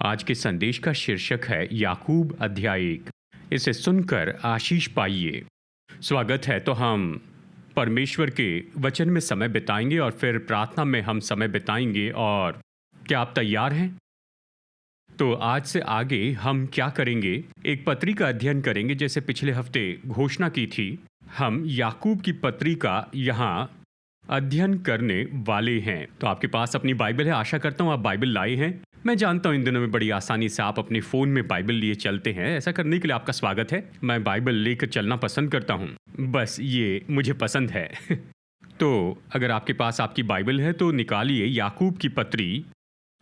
आज के संदेश का शीर्षक है याकूब अध्याय 1। इसे सुनकर आशीष पाइए। स्वागत है। तो हम परमेश्वर के वचन में समय बिताएंगे और फिर प्रार्थना में हम समय बिताएंगे। और क्या आप तैयार हैं? तो आज से आगे हम क्या करेंगे? एक पत्री का अध्ययन करेंगे। जैसे पिछले हफ्ते घोषणा की थी, हम याकूब की पत्री का यहाँ अध्ययन करने वाले हैं। तो आपके पास अपनी बाइबल है, आशा करता हूँ आप बाइबल लाए हैं। मैं जानता हूँ इन दिनों में बड़ी आसानी से आप अपने फ़ोन में बाइबल लिए चलते हैं। ऐसा करने के लिए आपका स्वागत है। मैं बाइबल लेकर चलना पसंद करता हूँ, बस ये मुझे पसंद है। तो अगर आपके पास आपकी बाइबल है तो निकालिए याकूब की पत्री।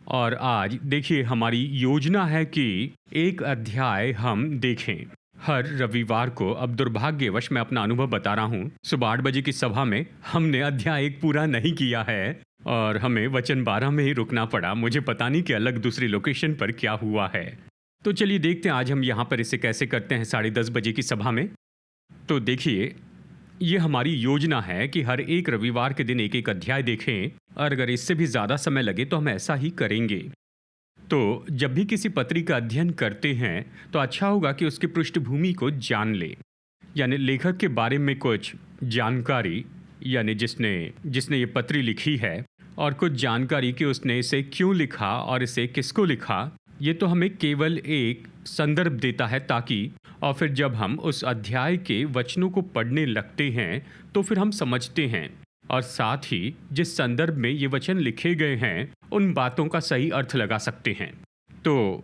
और आज देखिए, हमारी योजना है कि एक अध्याय हम देखें हर रविवार को। अब दुर्भाग्यवश मैं अपना अनुभव बता रहा हूँ, सुबह 8 बजे की सभा में हमने अध्याय 1 पूरा नहीं किया है और हमें वचन 12 में ही रुकना पड़ा। मुझे पता नहीं कि अलग दूसरी लोकेशन पर क्या हुआ है। तो चलिए देखते हैं आज हम यहाँ पर इसे कैसे करते हैं 10:30 बजे की सभा में। तो देखिए, ये हमारी योजना है कि हर एक रविवार के दिन एक एक अध्याय देखें, और अगर इससे भी ज़्यादा समय लगे तो हम ऐसा ही करेंगे। तो जब भी किसी पत्री का अध्ययन करते हैं तो अच्छा होगा कि उसकी पृष्ठभूमि को जान ले, यानी लेखक के बारे में कुछ जानकारी, यानी जिसने ये पत्री लिखी है, और कुछ जानकारी कि उसने इसे क्यों लिखा और इसे किसको लिखा। ये तो हमें केवल एक संदर्भ देता है, ताकि और फिर जब हम उस अध्याय के वचनों को पढ़ने लगते हैं तो फिर हम समझते हैं, और साथ ही जिस संदर्भ में ये वचन लिखे गए हैं उन बातों का सही अर्थ लगा सकते हैं। तो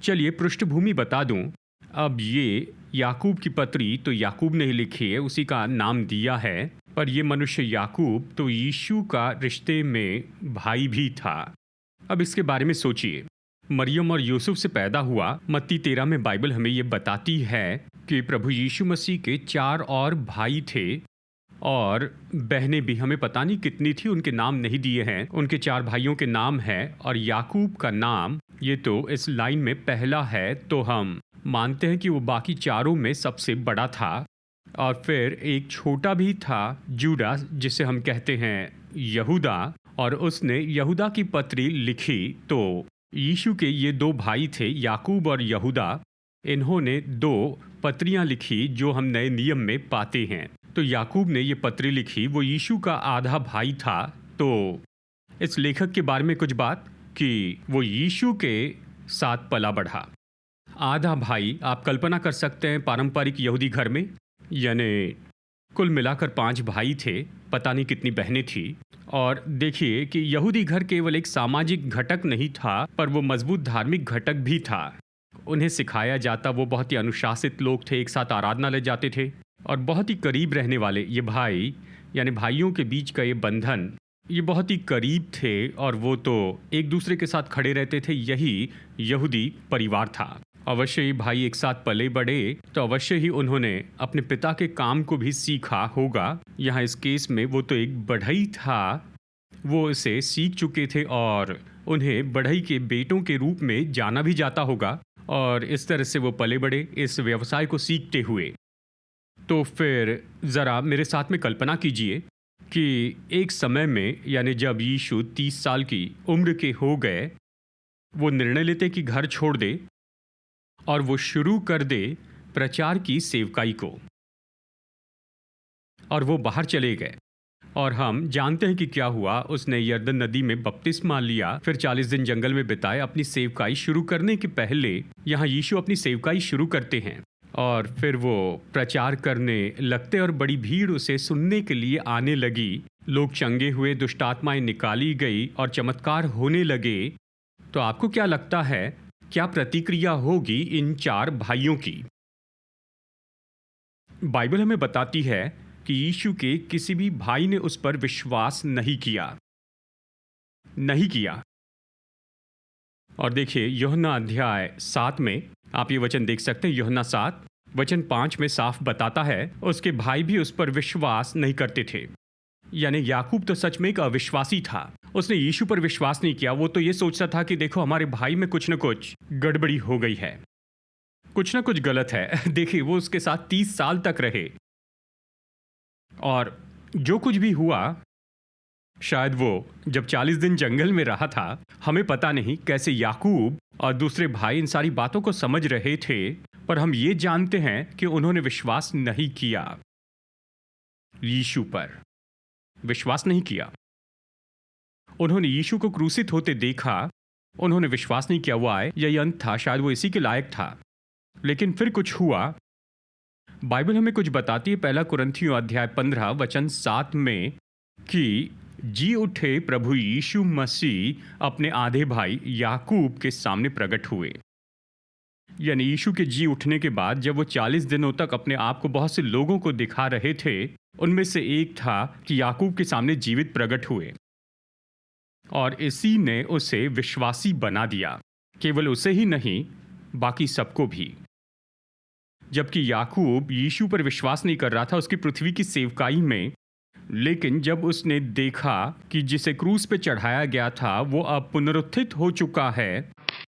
चलिए पृष्ठभूमि बता दूं। अब ये याकूब की पत्री तो याकूब ने ही लिखी है, उसी का नाम दिया है, पर ये मनुष्य याकूब तो यीशु का रिश्ते में भाई भी था। अब इसके बारे में सोचिए, मरियम और यूसुफ से पैदा हुआ। मत्ती 13 में बाइबल हमें ये बताती है कि प्रभु यीशु मसीह के 4 और भाई थे, और बहनें भी हमें पता नहीं कितनी थी, उनके नाम नहीं दिए हैं। उनके 4 भाइयों के नाम है, और याकूब का नाम ये तो इस लाइन में पहला है, तो हम मानते हैं कि वो बाकी चारों में सबसे बड़ा था। और फिर एक छोटा भी था, जूडा, जिसे हम कहते हैं यहूदा, और उसने यहूदा की पत्री लिखी। तो यीशु के ये 2 भाई थे, याकूब और यहूदा। इन्होंने 2 पत्रियां लिखी जो हम नए नियम में पाते हैं। तो याकूब ने ये पत्री लिखी, वो यीशु का आधा भाई था। तो इस लेखक के बारे में कुछ बात कि वो यीशु के साथ पला बढ़ा। आधा भाई, आप कल्पना कर सकते हैं पारंपरिक यहूदी घर में, यानी कुल मिलाकर 5 भाई थे, पता नहीं कितनी बहनें थी। और देखिए कि यहूदी घर केवल एक सामाजिक घटक नहीं था, पर वो मजबूत धार्मिक घटक भी था। उन्हें सिखाया जाता, वो बहुत ही अनुशासित लोग थे, एक साथ आराधनालय जाते थे, और बहुत ही करीब रहने वाले ये भाई, यानी भाइयों के बीच का ये बंधन, ये बहुत ही करीब थे, और वो तो एक दूसरे के साथ खड़े रहते थे। यही यहूदी परिवार था। अवश्य ही भाई एक साथ पले बढ़े, तो अवश्य ही उन्होंने अपने पिता के काम को भी सीखा होगा। यहाँ इस केस में वो तो एक बढ़ई था, वो इसे सीख चुके थे, और उन्हें बढ़ई के बेटों के रूप में जाना भी जाता होगा, और इस तरह से वो पले बढ़े इस व्यवसाय को सीखते हुए। तो फिर ज़रा मेरे साथ में कल्पना कीजिए कि एक समय में, यानी जब यीशु 30 साल की उम्र के हो गए, वो निर्णय लेते कि घर छोड़ दे और वो शुरू कर दे प्रचार की सेवकाई को, और वो बाहर चले गए। और हम जानते हैं कि क्या हुआ। उसने यरदन नदी में बपतिस्मा लिया, फिर 40 दिन जंगल में बिताए अपनी सेवकाई शुरू करने के पहले। यहाँ यीशु अपनी सेवकाई शुरू करते हैं, और फिर वो प्रचार करने लगते, और बड़ी भीड़ उसे सुनने के लिए आने लगी। लोग चंगे हुए, दुष्टात्माएं निकाली गई, और चमत्कार होने लगे। तो आपको क्या लगता है, क्या प्रतिक्रिया होगी इन 4 भाइयों की? बाइबल हमें बताती है कि यीशु के किसी भी भाई ने उस पर विश्वास नहीं किया। और देखिए, यूहन्ना अध्याय 7 में आप ये वचन देख सकते हैं। यूहन्ना 7 वचन 5 में साफ बताता है, उसके भाई भी उस पर विश्वास नहीं करते थे। यानी याकूब तो सच में एक अविश्वासी था, उसने यीशु पर विश्वास नहीं किया। वो तो ये सोचता था कि देखो, हमारे भाई में कुछ न कुछ गड़बड़ी हो गई है, कुछ न कुछ गलत है। देखिए, वो उसके साथ 30 साल तक रहे, और जो कुछ भी हुआ, शायद वो जब 40 दिन जंगल में रहा था, हमें पता नहीं कैसे याकूब और दूसरे भाई इन सारी बातों को समझ रहे थे, पर हम ये जानते हैं कि उन्होंने विश्वास नहीं किया। यीशु पर विश्वास नहीं किया। उन्होंने यीशु को क्रूसित होते देखा, उन्होंने विश्वास नहीं किया वो आए, यही अंत था, शायद वो इसी के लायक था। लेकिन फिर कुछ हुआ। बाइबल हमें कुछ बताती है, 1 कुरिन्थियों अध्याय 15 वचन 7 में, कि जी उठे प्रभु यीशु मसीह अपने आधे भाई याकूब के सामने प्रकट हुए। यानी यीशु के जी उठने के बाद जब वो 40 दिनों तक अपने आप को बहुत से लोगों को दिखा रहे थे, उनमें से एक था कि याकूब के सामने जीवित प्रकट हुए और इसी ने उसे विश्वासी बना दिया। केवल उसे ही नहीं, बाकी सबको भी। जबकि याकूब यीशु पर विश्वास नहीं कर रहा था उसकी पृथ्वी की सेवकाई में, लेकिन जब उसने देखा कि जिसे क्रूस पे चढ़ाया गया था वो अब पुनरुत्थित हो चुका है,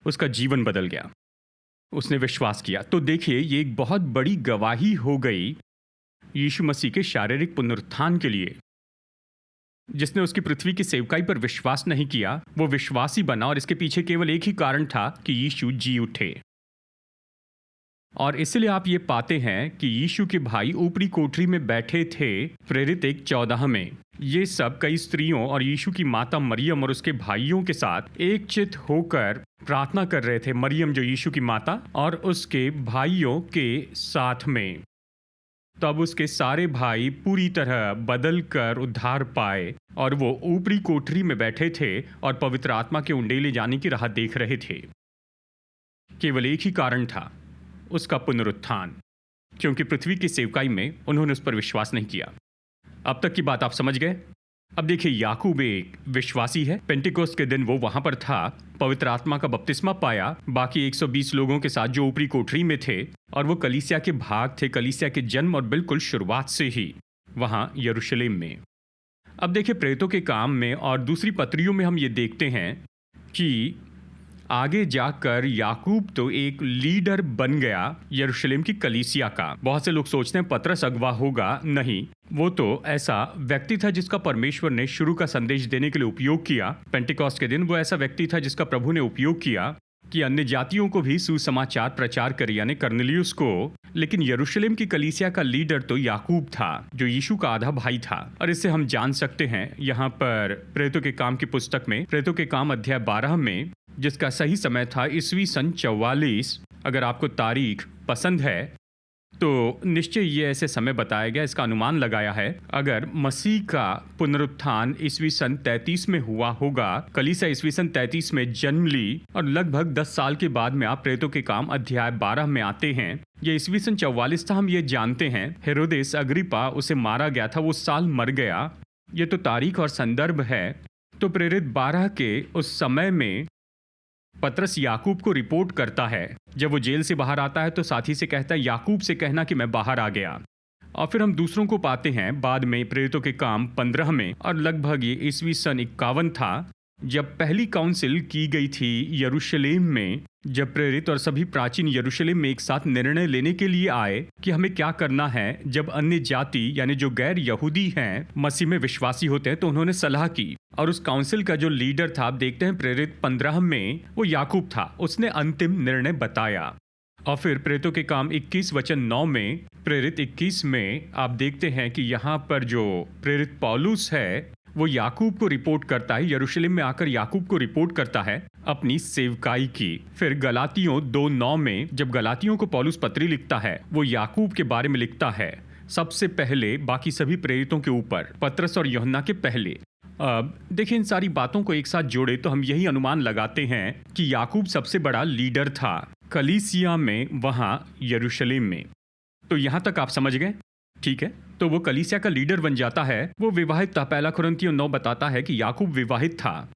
उसका जीवन बदल गया। उसने विश्वास किया। तो देखिए, ये एक बहुत बड़ी गवाही हो गई यीशु मसीह के शारीरिक पुनरुत्थान के लिए। जिसने उसकी पृथ्वी की सेवकाई पर विश्वास नहीं किया, वो विश्वासी बना, और इसके पीछे केवल एक ही कारण था कि यीशु जी उठे। और इसलिए आप ये पाते हैं कि यीशु के भाई ऊपरी कोठरी में बैठे थे, प्रेरित 1:14 में। ये सब कई स्त्रियों और यीशु की माता मरियम और उसके भाइयों के साथ एक चित होकर प्रार्थना कर रहे थे। मरियम जो यीशु की माता, और उसके भाइयों के साथ में। तब उसके सारे भाई पूरी तरह बदल कर उद्धार पाए और वो ऊपरी कोठरी में बैठे थे और पवित्र आत्मा के उंडेले जाने की राह देख रहे थे। केवल एक ही कारण था, उसका पुनरुत्थान, क्योंकि पृथ्वी की सेवकाई में उन्होंने उस पर विश्वास नहीं किया। अब तक की बात आप समझ गए? अब देखिए, याकूब एक विश्वासी है। पेंटिकोस्ट के दिन वो वहां पर था, पवित्र आत्मा का बपतिस्मा पाया बाकी 120 लोगों के साथ जो ऊपरी कोठरी में थे, और वो कलीसिया के भाग थे, कलीसिया के जन्म और बिल्कुल शुरुआत से ही वहां यरूशलेम में। अब देखिए, प्रेरितों के काम में और दूसरी पत्रियों में हम ये देखते हैं कि आगे जाकर याकूब तो एक लीडर बन गया यरूशलेम की कलीसिया का। बहुत से लोग सोचते हैं पतरस अगवा होगा, नहीं, वो तो ऐसा व्यक्ति था जिसका परमेश्वर ने शुरू का संदेश देने के लिए उपयोग किया। पेंटिकॉस्ट के दिन वो ऐसा व्यक्ति था जिसका प्रभु ने उपयोग किया कि अन्य जातियों को भी सुसमाचार प्रचार करे, यानी कर्नेलियुस को। लेकिन यरूशलेम की कलीसिया का लीडर तो याकूब था, जो यीशु का आधा भाई था। और इससे हम जान सकते हैं यहाँ पर प्रेरितों के काम की पुस्तक में, प्रेरितों के काम अध्याय 12 में, जिसका सही समय था ईस्वी सन 44। अगर आपको तारीख पसंद है तो निश्चय ये ऐसे समय बताया गया, इसका अनुमान लगाया है। अगर मसीह का पुनरुत्थान ईस्वी सन 33 में हुआ होगा, कलीसिया ईस्वी सन 33 में जन्म ली, और लगभग 10 साल के बाद में आप प्रेरितों के काम अध्याय 12 में आते हैं। ये ईस्वी सन 44 था, हम ये जानते हैं। हेरोदेस अग्रिपा, उसे मारा गया था, वो साल मर गया। ये तो तारीख और संदर्भ है। तो प्रेरित 12 के उस समय में पतरस याकूब को रिपोर्ट करता है। जब वो जेल से बाहर आता है तो साथी से कहता है, याकूब से कहना कि मैं बाहर आ गया। और फिर हम दूसरों को पाते हैं बाद में प्रेरितों के काम 15 में, और लगभग ये ईस्वी सन 51 था, जब पहली काउंसिल की गई थी यरूशलेम में, जब प्रेरित और सभी प्राचीन यरूशलेम में एक साथ निर्णय लेने के लिए आए कि हमें क्या करना है जब अन्य जाति यानी जो गैर यहूदी हैं मसीह में विश्वासी होते हैं। तो उन्होंने सलाह की, और उस काउंसिल का जो लीडर था, आप देखते हैं प्रेरित 15 में, वो याकूब था। उसने अंतिम निर्णय बताया। और फिर प्रेरितों के काम 21 वचन 9 में, प्रेरित 21 में आप देखते हैं कि यहाँ पर जो प्रेरित पौलुस है वो याकूब को रिपोर्ट करता है, यरूशलेम में आकर याकूब को रिपोर्ट करता है अपनी सेवकाई की। फिर गलातियों 2:9 में, जब गलातियों को पौलुस पत्री लिखता है, वो याकूब के बारे में लिखता है सबसे पहले, बाकी सभी प्रेरितों के ऊपर, पतरस और यूहन्ना के पहले। अब देखिए, इन सारी बातों को एक साथ जोड़े तो हम यही अनुमान लगाते हैं कि याकूब सबसे बड़ा लीडर था कलीसिया में, वहां यरूशलेम में। तो यहां तक आप समझ गए? ठीक है, तो वो कलीसिया का लीडर बन जाता है। वो विवाहित था। 1 कुरिन्थियों 9 बताता है कि याकूब विवाहित था,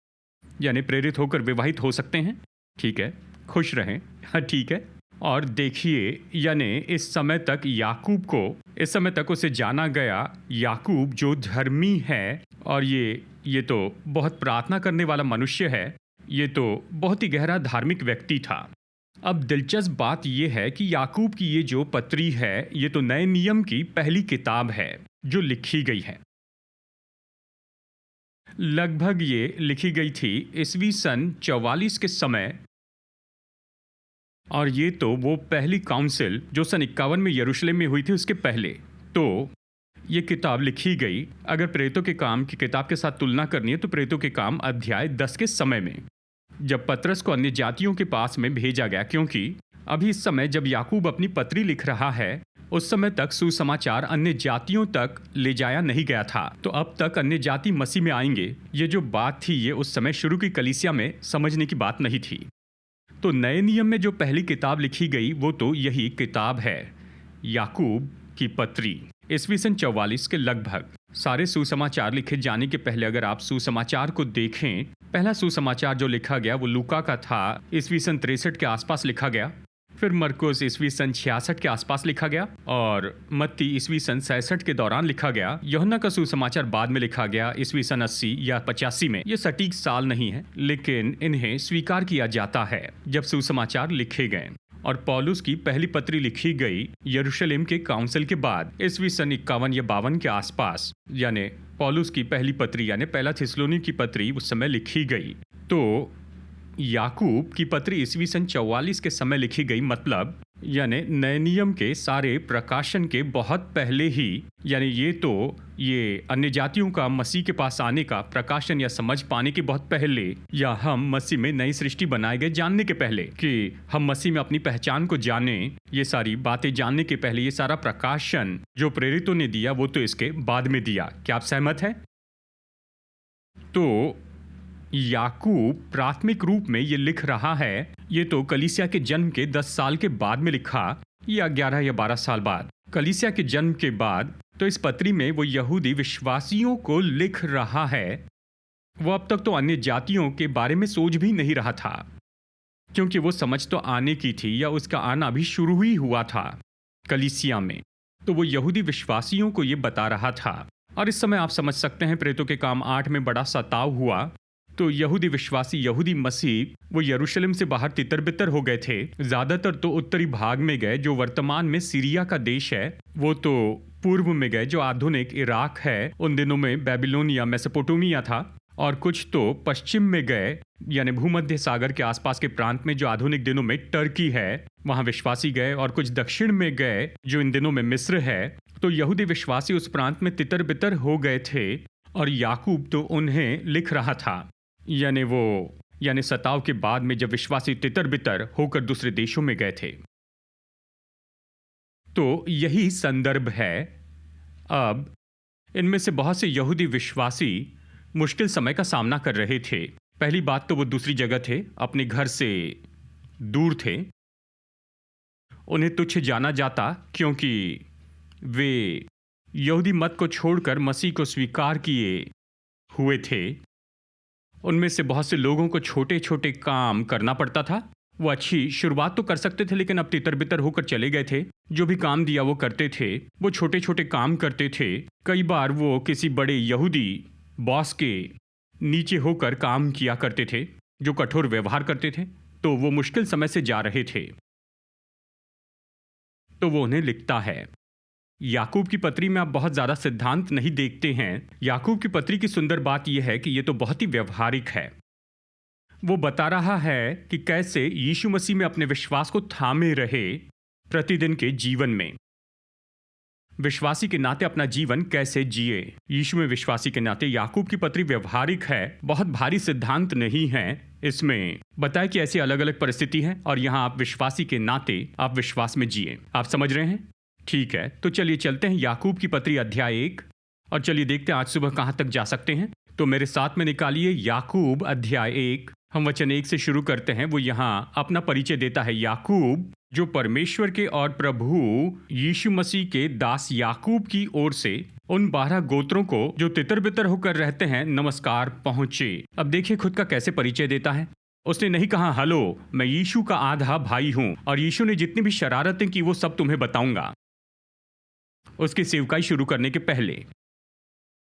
यानी प्रेरित होकर विवाहित हो सकते हैं। ठीक है, खुश रहें। हाँ, ठीक है। और देखिए, यानी इस समय तक याकूब को, इस समय तक उसे जाना गया याकूब जो धर्मी है, और ये तो बहुत प्रार्थना करने वाला मनुष्य है। ये तो बहुत ही गहरा धार्मिक व्यक्ति था। अब दिलचस्प बात यह है कि याकूब की ये जो पत्री है, ये तो नए नियम की पहली किताब है जो लिखी गई है। लगभग ये लिखी गई थी ईस्वी सन 44 के समय, और ये तो वो पहली काउंसिल जो सन 51 में यरूशलेम में हुई थी उसके पहले। तो ये किताब लिखी गई, अगर प्रेरितों के काम की किताब के साथ तुलना करनी है तो प्रेरितों के काम अध्याय 10 के समय में, जब पतरस को अन्य जातियों के पास में भेजा गया, क्योंकि अभी इस समय जब याकूब अपनी पत्री लिख रहा है उस समय तक सुसमाचार अन्य जातियों तक ले जाया नहीं गया था। तो अब तक अन्य जाति मसीह में आएंगे, ये जो बात थी ये उस समय शुरू की कलीसिया में समझने की बात नहीं थी। तो नए नियम में जो पहली किताब लिखी गई वो तो यही किताब है, याकूब की पत्री। ईस्वी सन 44 के लगभग सारे सुसमाचार लिखे जाने के पहले अगर आप सुसमाचार को देखें, पहला सुसमाचार जो लिखा गया वो लूका का था, ईस्वी सन 63 के आसपास लिखा गया। फिर मरकुस ईस्वी सन 66 के आसपास लिखा गया और मत्ती ईस्वी सन 66 के दौरान लिखा गया। यूहन्ना का सुसमाचार बाद में लिखा गया ईस्वी सन 80 या 85 में। ये सटीक साल नहीं है, लेकिन इन्हें स्वीकार किया जाता है जब सुसमाचार लिखे गए। और पौलुस की पहली पत्री लिखी गई यरूशलेम के काउंसिल के बाद ईस्वी सन 51 या 52 के आसपास, यानी पौलुस की पहली पत्री यानी पहला थिस्सलुनी की पत्री उस समय लिखी गई। तो याकूब की पत्री ईस्वी सन 44 के समय लिखी गई, मतलब यानी नए नियम के सारे प्रकाशन के बहुत पहले ही, यानी ये अन्य जातियों का मसीह के पास आने का प्रकाशन या समझ पाने के बहुत पहले, या हम मसीह में नई सृष्टि बनाए गए जानने के पहले, कि हम मसीह में अपनी पहचान को जाने, ये सारी बातें जानने के पहले ये सारा प्रकाशन जो प्रेरितों ने दिया वो तो इसके बाद में दिया। क्या आप सहमत हैं? तो याकूब प्राथमिक रूप में ये लिख रहा है, ये तो कलीसिया के जन्म के 10 साल के बाद में लिखा, या 11 या 12 साल बाद, कलीसिया के जन्म के बाद। तो इस पत्री में वो यहूदी विश्वासियों को लिख रहा है। वो अब तक तो अन्य जातियों के बारे में सोच भी नहीं रहा था, क्योंकि वो समझ तो आने की थी या उसका आना भी शुरू ही हुआ था कलीसिया में। तो वो यहूदी विश्वासियों को ये बता रहा था। और इस समय आप समझ सकते हैं प्रेरितों के काम 8 में बड़ा सताव हुआ, तो यहूदी विश्वासी, यहूदी मसीह, वो यरूशलेम से बाहर तितर बितर हो गए थे। ज़्यादातर तो उत्तरी भाग में गए जो वर्तमान में सीरिया का देश है, वो तो पूर्व में गए जो आधुनिक इराक है, उन दिनों में बेबीलोनिया मेसोपोटामिया था। और कुछ तो पश्चिम में गए, यानी भूमध्य सागर के आसपास के प्रांत में जो आधुनिक दिनों में टर्की है, वहाँ विश्वासी गए। और कुछ दक्षिण में गए जो इन दिनों में मिस्र है। तो यहूदी विश्वासी उस प्रांत में तितर बितर हो गए थे और याकूब तो उन्हें लिख रहा था, यानी सताव के बाद में जब विश्वासी तितर बितर होकर दूसरे देशों में गए थे। तो यही संदर्भ है। अब इनमें से बहुत से यहूदी विश्वासी मुश्किल समय का सामना कर रहे थे। पहली बात तो वो दूसरी जगह थे, अपने घर से दूर थे, उन्हें तुच्छ जाना जाता क्योंकि वे यहूदी मत को छोड़कर मसीह को स्वीकार किए हुए थे। उनमें से बहुत से लोगों को छोटे छोटे काम करना पड़ता था। वो अच्छी शुरुआत तो कर सकते थे, लेकिन अब तितर बितर होकर चले गए थे। जो भी काम दिया वो करते थे, वो छोटे छोटे काम करते थे। कई बार वो किसी बड़े यहूदी बॉस के नीचे होकर काम किया करते थे जो कठोर व्यवहार करते थे। तो वो मुश्किल समय से जा रहे थे। तो वो उन्हें लिखता है। याकूब की पत्री में आप बहुत ज़्यादा सिद्धांत नहीं देखते हैं। याकूब की पत्री की सुंदर बात यह है कि ये तो बहुत ही व्यवहारिक है। वो बता रहा है कि कैसे यीशु मसीह में अपने विश्वास को थामे रहे प्रतिदिन के जीवन में, विश्वासी के नाते अपना जीवन कैसे जिए। यीशु में विश्वासी के नाते याकूब की पत्री व्यवहारिक है, बहुत भारी सिद्धांत नहीं है। इसमें बताया कि ऐसी अलग अलग परिस्थिति है और यहाँ आप विश्वासी के नाते आप विश्वास में जिए। आप समझ रहे हैं? ठीक है, तो चलिए चलते हैं याकूब की पत्री अध्याय 1 और चलिए देखते हैं आज सुबह कहाँ तक जा सकते हैं। तो मेरे साथ में निकालिए याकूब अध्याय 1। हम वचन 1 से शुरू करते हैं। वो यहाँ अपना परिचय देता है। याकूब, जो परमेश्वर के और प्रभु यीशु मसीह के दास याकूब की ओर से उन 12 गोत्रों को जो तितर बितर होकर रहते हैं, नमस्कार पहुँचे। अब देखिए खुद का कैसे परिचय देता है। उसने नहीं कहा हेलो मैं यीशु का आधा भाई हूँ और यीशु ने जितनी भी शरारतें की वो सब तुम्हें बताऊंगा। उसकी सेवकाई शुरू करने के पहले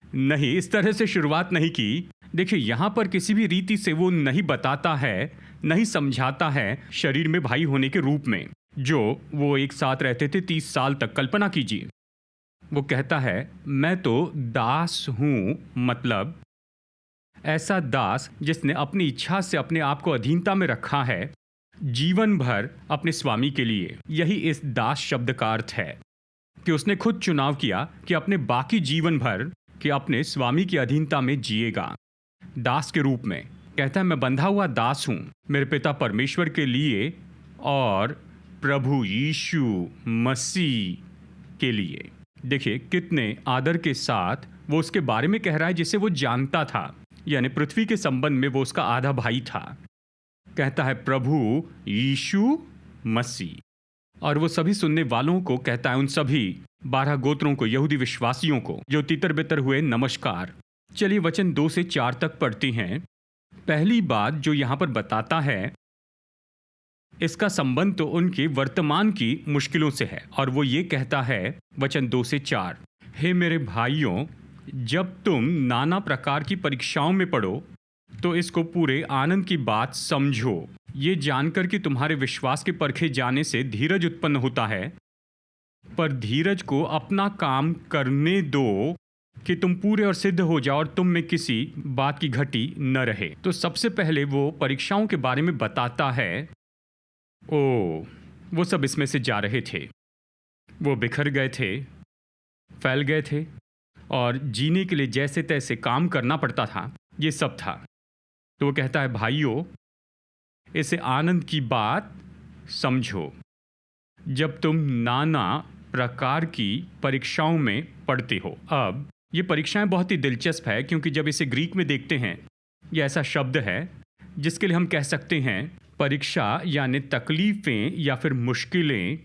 नहीं, इस तरह से शुरुआत नहीं की। देखिए यहाँ पर किसी भी रीति से वो नहीं बताता है, नहीं समझाता है शरीर में भाई होने के रूप में। जो वो एक साथ रहते थे 30 साल तक, कल्पना कीजिए। वो कहता है मैं तो दास हूँ, मतलब ऐसा दास जिसने अपनी इच्छा से अपने आप को अधीनता में रखा है जीवन भर अपने स्वामी के लिए। यही इस दास शब्द का अर्थ है कि उसने खुद चुनाव किया कि अपने बाकी जीवन भर कि अपने स्वामी की अधीनता में जिएगा, दास के रूप में। कहता है मैं बंधा हुआ दास हूं मेरे पिता परमेश्वर के लिए और प्रभु यीशु मसीह के लिए। देखिए कितने आदर के साथ वो उसके बारे में कह रहा है जिसे वो जानता था, यानी पृथ्वी के संबंध में वो उसका आधा भाई था। कहता है प्रभु यीशु मसीह। और वो सभी सुनने वालों को कहता है, उन सभी 12 गोत्रों को, यहूदी विश्वासियों को जो तितर बितर हुए, नमस्कार। चलिए वचन 2 से 4 तक पढ़ते हैं। पहली बात जो यहां पर बताता है, इसका संबंध तो उनके वर्तमान की मुश्किलों से है, और वो ये कहता है वचन 2 से 4, हे मेरे भाइयों, जब तुम नाना प्रकार की परीक्षाओं में पड़ो तो इसको पूरे आनंद की बात समझो, ये जानकर कि तुम्हारे विश्वास के परखे जाने से धीरज उत्पन्न होता है। पर धीरज को अपना काम करने दो कि तुम पूरे और सिद्ध हो जाओ और तुम में किसी बात की घटी न रहे। तो सबसे पहले वो परीक्षाओं के बारे में बताता है। वो सब इसमें से जा रहे थे, वो बिखर गए थे, फैल गए थे, और जीने के लिए जैसे तैसे काम करना पड़ता था, ये सब था। तो वो कहता है भाइयों, इसे आनंद की बात समझो जब तुम नाना प्रकार की परीक्षाओं में पढ़ते हो। अब ये परीक्षाएं बहुत ही दिलचस्प है, क्योंकि जब इसे ग्रीक में देखते हैं, ये ऐसा शब्द है जिसके लिए हम कह सकते हैं परीक्षा यानी तकलीफें या फिर मुश्किलें।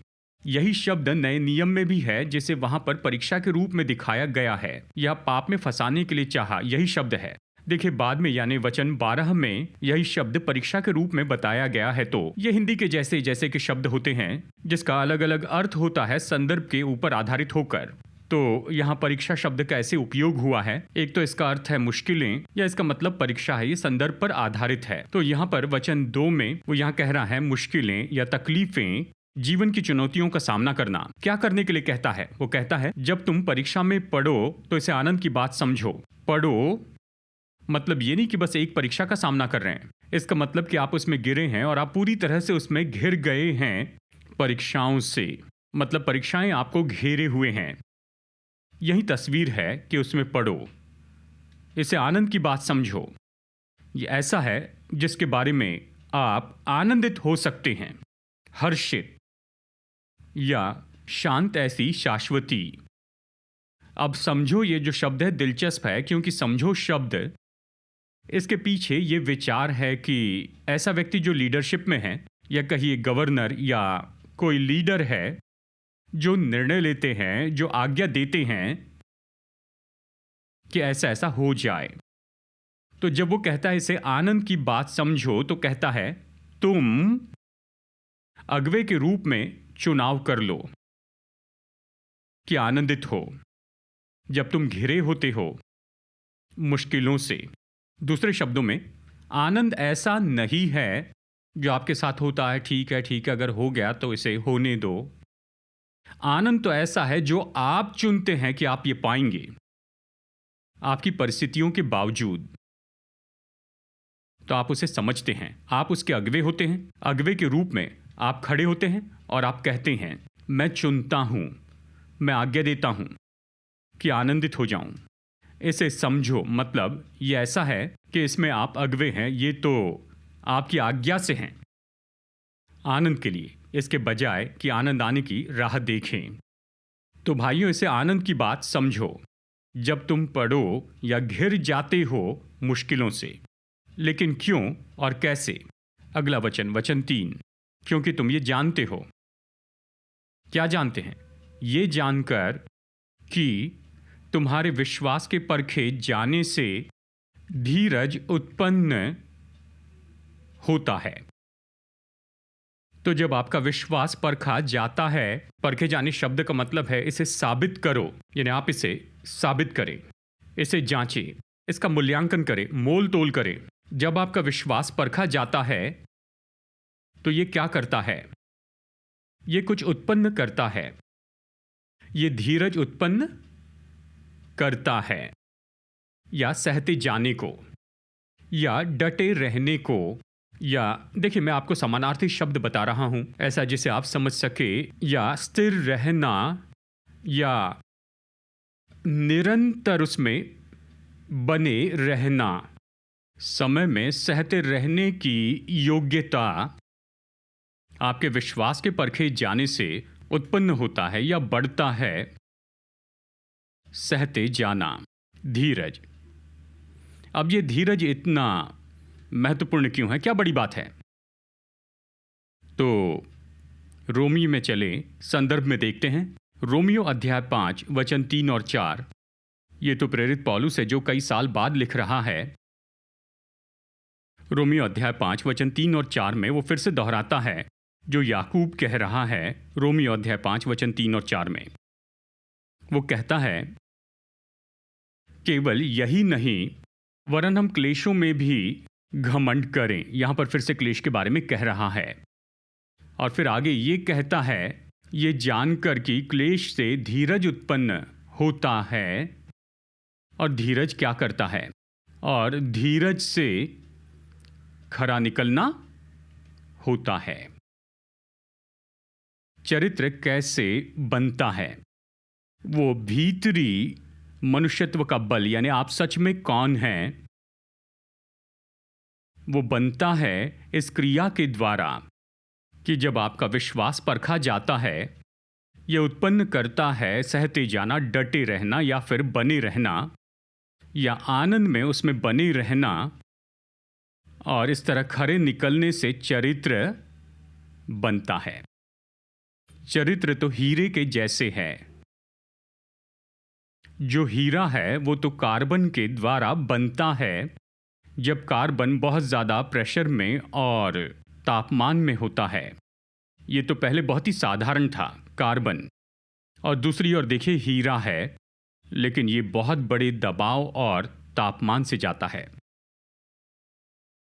यही शब्द नए नियम में भी है, जिसे वहां पर परीक्षा के रूप में दिखाया गया है या पाप में फंसाने के लिए चाहा, यही शब्द है। देखिए बाद में यानी वचन 12 में यही शब्द परीक्षा के रूप में बताया गया है। तो ये हिंदी के जैसे जैसे के शब्द होते हैं जिसका अलग अलग अर्थ होता है संदर्भ के ऊपर आधारित होकर। तो यहाँ परीक्षा शब्द का ऐसे उपयोग हुआ है, एक तो इसका अर्थ है मुश्किलें या इसका मतलब परीक्षा है, ये संदर्भ पर आधारित है। तो यहाँ पर वचन 2 में वो यहाँ कह रहा है मुश्किलें या तकलीफें, जीवन की चुनौतियों का सामना करना। क्या करने के लिए कहता है? वो कहता है जब तुम परीक्षा में पढ़ो तो इसे आनंद की बात समझो। पढ़ो मतलब ये नहीं कि बस एक परीक्षा का सामना कर रहे हैं, इसका मतलब कि आप उसमें गिरे हैं और आप पूरी तरह से उसमें घिर गए हैं परीक्षाओं से, मतलब परीक्षाएं आपको घेरे हुए हैं। यही तस्वीर है कि उसमें पढ़ो, इसे आनंद की बात समझो। ये ऐसा है जिसके बारे में आप आनंदित हो सकते हैं, हर्षित या शांत, ऐसी शाश्वती। अब समझो ये जो शब्द है दिलचस्प है, क्योंकि समझो शब्द, इसके पीछे ये विचार है कि ऐसा व्यक्ति जो लीडरशिप में है, या कहिए गवर्नर या कोई लीडर है, जो निर्णय लेते हैं, जो आज्ञा देते हैं कि ऐसा ऐसा हो जाए। तो जब वो कहता है इसे आनंद की बात समझो, तो कहता है तुम अगवे के रूप में चुनाव कर लो कि आनंदित हो जब तुम घिरे होते हो मुश्किलों से। दूसरे शब्दों में, आनंद ऐसा नहीं है जो आपके साथ होता है, ठीक है अगर हो गया तो इसे होने दो। आनंद तो ऐसा है जो आप चुनते हैं कि आप ये पाएंगे आपकी परिस्थितियों के बावजूद। तो आप उसे समझते हैं, आप उसके अगवे होते हैं, अगवे के रूप में आप खड़े होते हैं और आप कहते हैं मैं चुनता हूं, मैं आज्ञा देता हूं कि आनंदित हो जाऊं। इसे समझो मतलब ये ऐसा है कि इसमें आप अगवे हैं, ये तो आपकी आज्ञा से हैं आनंद के लिए, इसके बजाय कि आनंद आने की राह देखें। तो भाइयों, इसे आनंद की बात समझो जब तुम पढ़ो या घिर जाते हो मुश्किलों से। लेकिन क्यों और कैसे? अगला वचन, वचन 3, क्योंकि तुम ये जानते हो। क्या जानते हैं? ये जानकर कि तुम्हारे विश्वास के परखे जाने से धीरज उत्पन्न होता है। तो जब आपका विश्वास परखा जाता है, परखे जाने शब्द का मतलब है इसे साबित करो, यानी आप इसे साबित करें, इसे जांचें, इसका मूल्यांकन करें, मोल तोल करें। जब आपका विश्वास परखा जाता है तो ये क्या करता है? ये कुछ उत्पन्न करता है, ये धीरज उत्पन्न करता है, या सहते जाने को या डटे रहने को या देखिए, मैं आपको समानार्थी शब्द बता रहा हूं, ऐसा जिसे आप समझ सके, या स्थिर रहना, या निरंतर उसमें बने रहना, समय में सहते रहने की योग्यता आपके विश्वास के परखे जाने से उत्पन्न होता है या बढ़ता है। सहते जाना, धीरज। अब ये धीरज इतना महत्वपूर्ण क्यों है, क्या बड़ी बात है? तो रोमियो में चले, संदर्भ में देखते हैं। रोमियो अध्याय 5 वचन 3 और 4। ये तो प्रेरित पौलुस है जो कई साल बाद लिख रहा है। रोमियो अध्याय 5 वचन 3 और 4 में वो फिर से दोहराता है जो याकूब कह रहा है। रोमियो अध्याय 5 वचन 3 और 4 में वो कहता है, केवल यही नहीं वरन हम क्लेशों में भी घमंड करें। यहां पर फिर से क्लेश के बारे में कह रहा है। और फिर आगे ये कहता है, ये जानकर कि क्लेश से धीरज उत्पन्न होता है, और धीरज क्या करता है, और धीरज से खरा निकलना होता है। चरित्र कैसे बनता है? वो भीतरी मनुष्यत्व का बल, यानी आप सच में कौन हैं, वो बनता है इस क्रिया के द्वारा कि जब आपका विश्वास परखा जाता है, ये उत्पन्न करता है सहते जाना, डटे रहना, या फिर बने रहना, या आनंद में उसमें बने रहना। और इस तरह खरे निकलने से चरित्र बनता है। चरित्र तो हीरे के जैसे है। जो हीरा है वो तो कार्बन के द्वारा बनता है। जब कार्बन बहुत ज़्यादा प्रेशर में और तापमान में होता है, ये तो पहले बहुत ही साधारण था, कार्बन। और दूसरी ओर देखिए, हीरा है, लेकिन ये बहुत बड़े दबाव और तापमान से जाता है।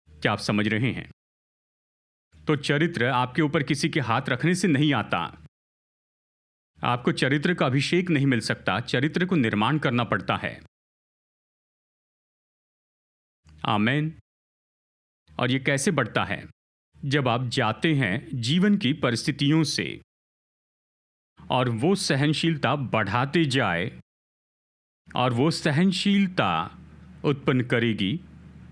क्या आप समझ रहे हैं? तो चरित्र आपके ऊपर किसी के हाथ रखने से नहीं आता। आपको चरित्र का अभिषेक नहीं मिल सकता, चरित्र को निर्माण करना पड़ता है। आमीन। और ये कैसे बढ़ता है? जब आप जाते हैं जीवन की परिस्थितियों से और वो सहनशीलता बढ़ाते जाए, और वो सहनशीलता उत्पन्न करेगी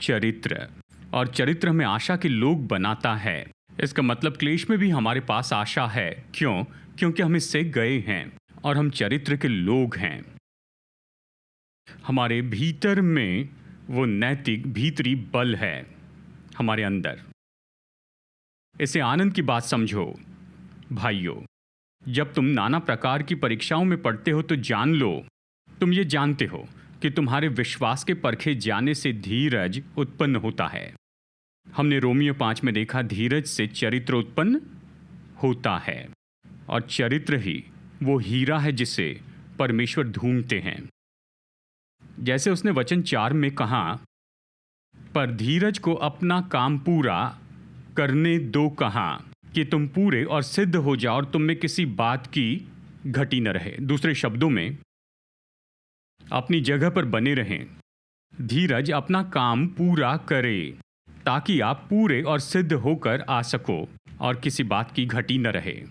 चरित्र, और चरित्र हमें आशा के लोग बनाता है। इसका मतलब क्लेश में भी हमारे पास आशा है। क्यों? क्योंकि हम इससे गए हैं और हम चरित्र के लोग हैं। हमारे भीतर में वो नैतिक भीतरी बल है हमारे अंदर। इसे आनंद की बात समझो भाइयों। जब तुम नाना प्रकार की परीक्षाओं में पढ़ते हो तो जान लो, तुम ये जानते हो कि तुम्हारे विश्वास के परखे जाने से धीरज उत्पन्न होता है। हमने रोमियो 5 में देखा, धीरज से चरित्र उत्पन्न होता है, और चरित्र ही वो हीरा है जिसे परमेश्वर ढूंढते हैं। जैसे उसने वचन 4 में कहा, पर धीरज को अपना काम पूरा करने दो, कहा कि तुम पूरे और सिद्ध हो जाओ और तुम में किसी बात की घटी न रहे। दूसरे शब्दों में, अपनी जगह पर बने रहें। धीरज अपना काम पूरा करे ताकि आप पूरे और सिद्ध होकर आ सको और किसी बात की घटी न रहे।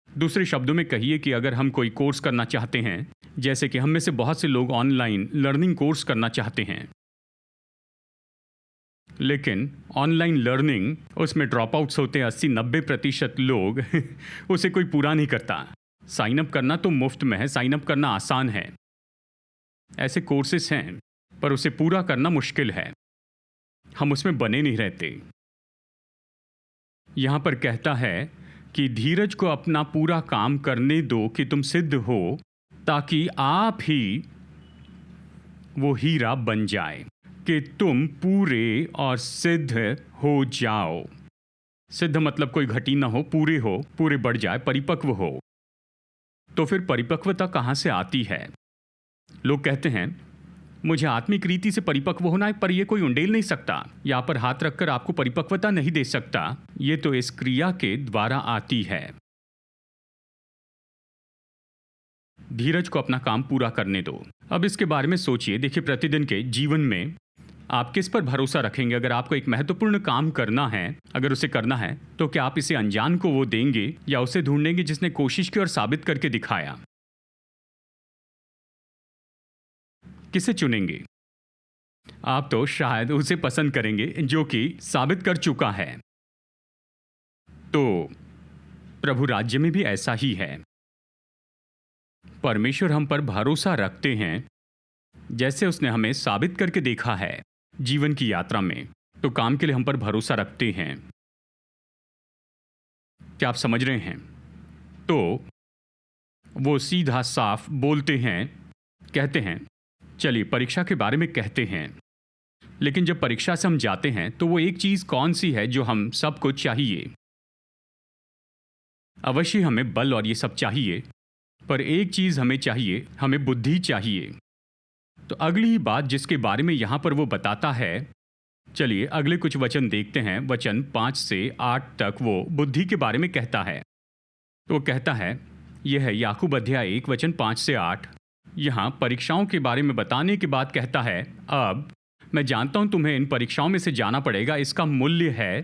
दूसरे शब्दों में कहिए कि अगर हम कोई कोर्स करना चाहते हैं, जैसे कि हम में से बहुत से लोग ऑनलाइन लर्निंग कोर्स करना चाहते हैं, लेकिन ऑनलाइन लर्निंग उसमें ड्रॉप आउट्स होते हैं 80-90% लोग उसे कोई पूरा नहीं करता। साइन अप करना तो मुफ्त में है, साइन अप करना आसान है। ऐसे कोर्सेस हैं, पर उसे पूरा करना मुश्किल है। हम उसमें बने नहीं रहते। यहां पर कहता है कि धीरज को अपना पूरा काम करने दो कि तुम सिद्ध हो, ताकि आप ही वो हीरा बन जाए, कि तुम पूरे और सिद्ध हो जाओ। सिद्ध मतलब कोई घटी ना हो, पूरे हो, पूरे बढ़ जाए, परिपक्व हो। तो फिर परिपक्वता कहाँ से आती है? लोग कहते हैं मुझे आत्मिक रीति से परिपक्व होना है, पर यह कोई उंडेल नहीं सकता, यहाँ पर हाथ रखकर आपको परिपक्वता नहीं दे सकता। ये तो इस क्रिया के द्वारा आती है। धीरज को अपना काम पूरा करने दो। अब इसके बारे में सोचिए। देखिए, प्रतिदिन के जीवन में आप किस पर भरोसा रखेंगे? अगर आपको एक महत्वपूर्ण काम करना है, अगर उसे करना है, तो क्या आप इसे अनजान को वो देंगे या उसे ढूंढेंगे जिसने कोशिश की और साबित करके दिखाया? किसे चुनेंगे? आप तो शायद उसे पसंद करेंगे जो कि साबित कर चुका है। तो प्रभु राज्य में भी ऐसा ही है। परमेश्वर हम पर भरोसा रखते हैं, जैसे उसने हमें साबित करके देखा है जीवन की यात्रा में, तो काम के लिए हम पर भरोसा रखते हैं। क्या आप समझ रहे हैं? तो वो सीधा साफ बोलते हैं, कहते हैं, चलिए परीक्षा के बारे में कहते हैं। लेकिन जब परीक्षा से हम जाते हैं तो वो एक चीज कौन सी है जो हम सबको चाहिए? अवश्य हमें बल और ये सब चाहिए, पर एक चीज हमें चाहिए, हमें बुद्धि चाहिए। तो अगली ही बात जिसके बारे में यहां पर वो बताता है, चलिए अगले कुछ वचन देखते हैं। वचन 5 से 8 तक वो बुद्धि के बारे में कहता है। तो वो कहता है, यह है याकूब अध्याय 1 वचन 5 से 8। यहाँ परीक्षाओं के बारे में बताने के बाद कहता है, अब मैं जानता हूं तुम्हें इन परीक्षाओं में से जाना पड़ेगा, इसका मूल्य है।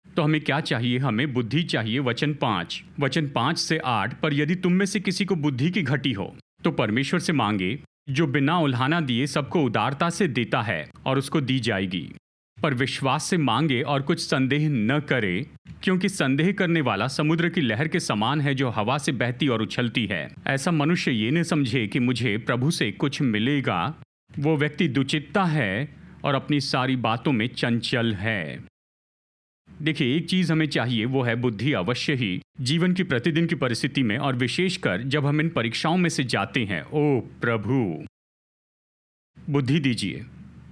तो हमें क्या चाहिए? हमें बुद्धि चाहिए। वचन 5 से 8, पर यदि तुम में से किसी को बुद्धि की घटी हो तो परमेश्वर से मांगे, जो बिना उल्हाना दिए सबको उदारता से देता है और उसको दी जाएगी। पर विश्वास से मांगे और कुछ संदेह न करे, क्योंकि संदेह करने वाला समुद्र की लहर के समान है जो हवा से बहती और उछलती है। ऐसा मनुष्य ये न समझे कि मुझे प्रभु से कुछ मिलेगा। वो व्यक्ति दुचित्ता है और अपनी सारी बातों में चंचल है। देखिए, एक चीज हमें चाहिए, वो है बुद्धि। अवश्य ही जीवन की प्रतिदिन की परिस्थिति में, और विशेषकर जब हम इन परीक्षाओं में से जाते हैं, ओ प्रभु बुद्धि दीजिए।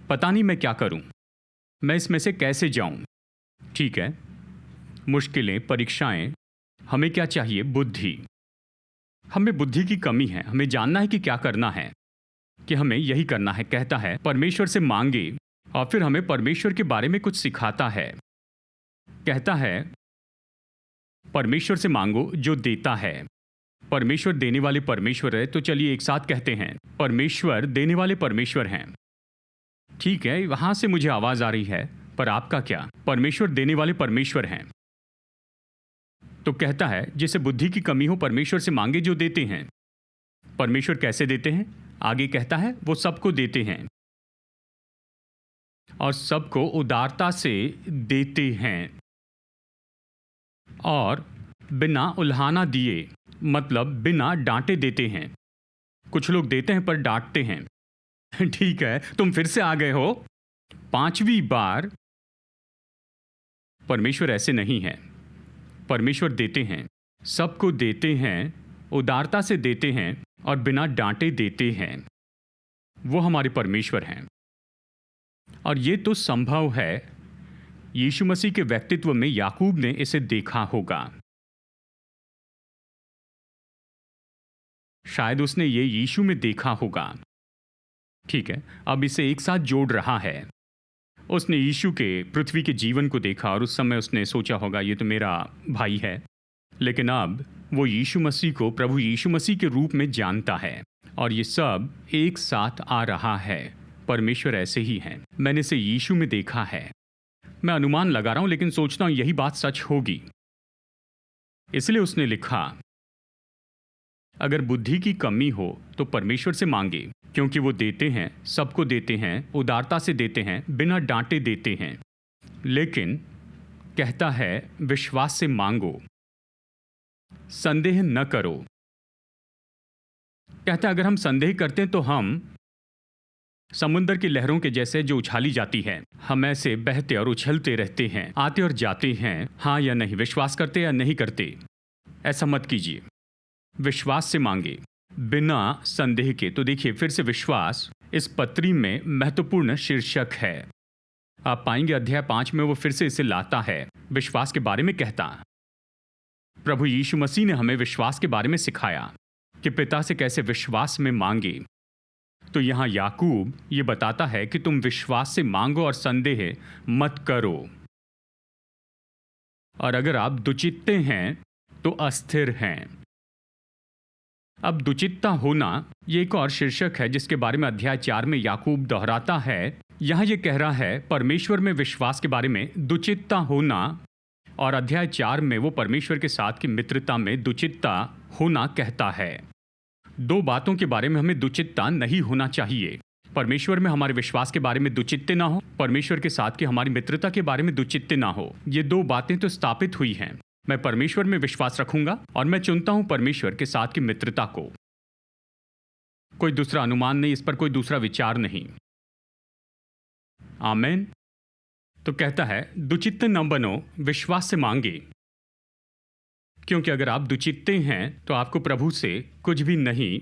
पता नहीं मैं क्या करूं, मैं इसमें से कैसे जाऊं। ठीक है, मुश्किलें, परीक्षाएं, हमें क्या चाहिए? बुद्धि। हमें बुद्धि की कमी है। हमें जानना है कि क्या करना है, कि हमें यही करना है। कहता है परमेश्वर से मांगे, और फिर हमें परमेश्वर के बारे में कुछ सिखाता है। कहता है परमेश्वर से मांगो जो देता है। परमेश्वर देने वाले परमेश्वर है। तो चलिए एक साथ कहते हैं, परमेश्वर देने वाले परमेश्वर हैं। ठीक है, वहां से मुझे आवाज आ रही है, पर आपका क्या? परमेश्वर देने वाले परमेश्वर हैं। तो कहता है जिसे बुद्धि की कमी हो, परमेश्वर से मांगे जो देते हैं। परमेश्वर कैसे देते हैं? आगे कहता है वो सबको देते हैं और सबको उदारता से देते हैं और बिना उल्हाना दिए, मतलब बिना डांटे देते हैं। कुछ लोग देते हैं पर डांटते हैं। ठीक है, तुम फिर से आ गए हो 5वीं बार। परमेश्वर ऐसे नहीं है। परमेश्वर देते हैं, सबको देते हैं, उदारता से देते हैं और बिना डांटे देते हैं। वो हमारे परमेश्वर हैं। और ये तो संभव है, यीशु मसीह के व्यक्तित्व में याकूब ने इसे देखा होगा। शायद उसने ये यीशु में देखा होगा। ठीक है, अब इसे एक साथ जोड़ रहा है। उसने यीशु के पृथ्वी के जीवन को देखा और उस समय उसने सोचा होगा ये तो मेरा भाई है। लेकिन अब वो यीशु मसीह को प्रभु यीशु मसीह के रूप में जानता है और ये सब एक साथ आ रहा है। परमेश्वर ऐसे ही हैं। मैंने इसे यीशु में देखा है। मैं अनुमान लगा रहा हूं, लेकिन सोचता हूं यही बात सच होगी। इसलिए उसने लिखा, अगर बुद्धि की कमी हो तो परमेश्वर से मांगे, क्योंकि वो देते हैं, सबको देते हैं, उदारता से देते हैं, बिना डांटे देते हैं। लेकिन कहता है विश्वास से मांगो, संदेह न करो। कहता है अगर हम संदेह करते हैं तो हम समुद्र की लहरों के जैसे जो उछाली जाती है, हम ऐसे बहते और उछलते रहते हैं, आते और जाते हैं, हाँ या नहीं, विश्वास करते या नहीं करते। ऐसा मत कीजिए। विश्वास से मांगे बिना संदेह के। तो देखिए, फिर से विश्वास इस पत्री में महत्वपूर्ण शीर्षक है। आप पाएंगे अध्याय 5 में वो फिर से इसे लाता है, विश्वास के बारे में कहता। प्रभु यीशु मसीह ने हमें विश्वास के बारे में सिखाया कि पिता से कैसे विश्वास में मांगे। तो यहां याकूब ये बताता है कि तुम विश्वास से मांगो और संदेह मत करो। और अगर आप दुचित्ते हैं तो अस्थिर हैं। अब दुचित्ता होना ये एक और शीर्षक है जिसके बारे में अध्याय 4 में याकूब दोहराता है यहाँ ये कह रहा है परमेश्वर में विश्वास के बारे में दुचित्ता होना, और अध्याय 4 में वो परमेश्वर के साथ की मित्रता में दुचित्ता होना कहता है। दो बातों के बारे में हमें दुचित्ता नहीं होना चाहिए। परमेश्वर में हमारे विश्वास के बारे में दुचित्ते ना हो, परमेश्वर के साथ की हमारी मित्रता के बारे में दुचित्ते ना हो। ये दो बातें तो स्थापित हुई हैं। मैं परमेश्वर में विश्वास रखूंगा और मैं चुनता हूं परमेश्वर के साथ की मित्रता को। कोई दूसरा अनुमान नहीं, इस पर कोई दूसरा विचार नहीं। आमेन। तो कहता है दुचित्ते न बनो, विश्वास से मांगे, क्योंकि अगर आप दुचित्ते हैं तो आपको प्रभु से कुछ भी नहीं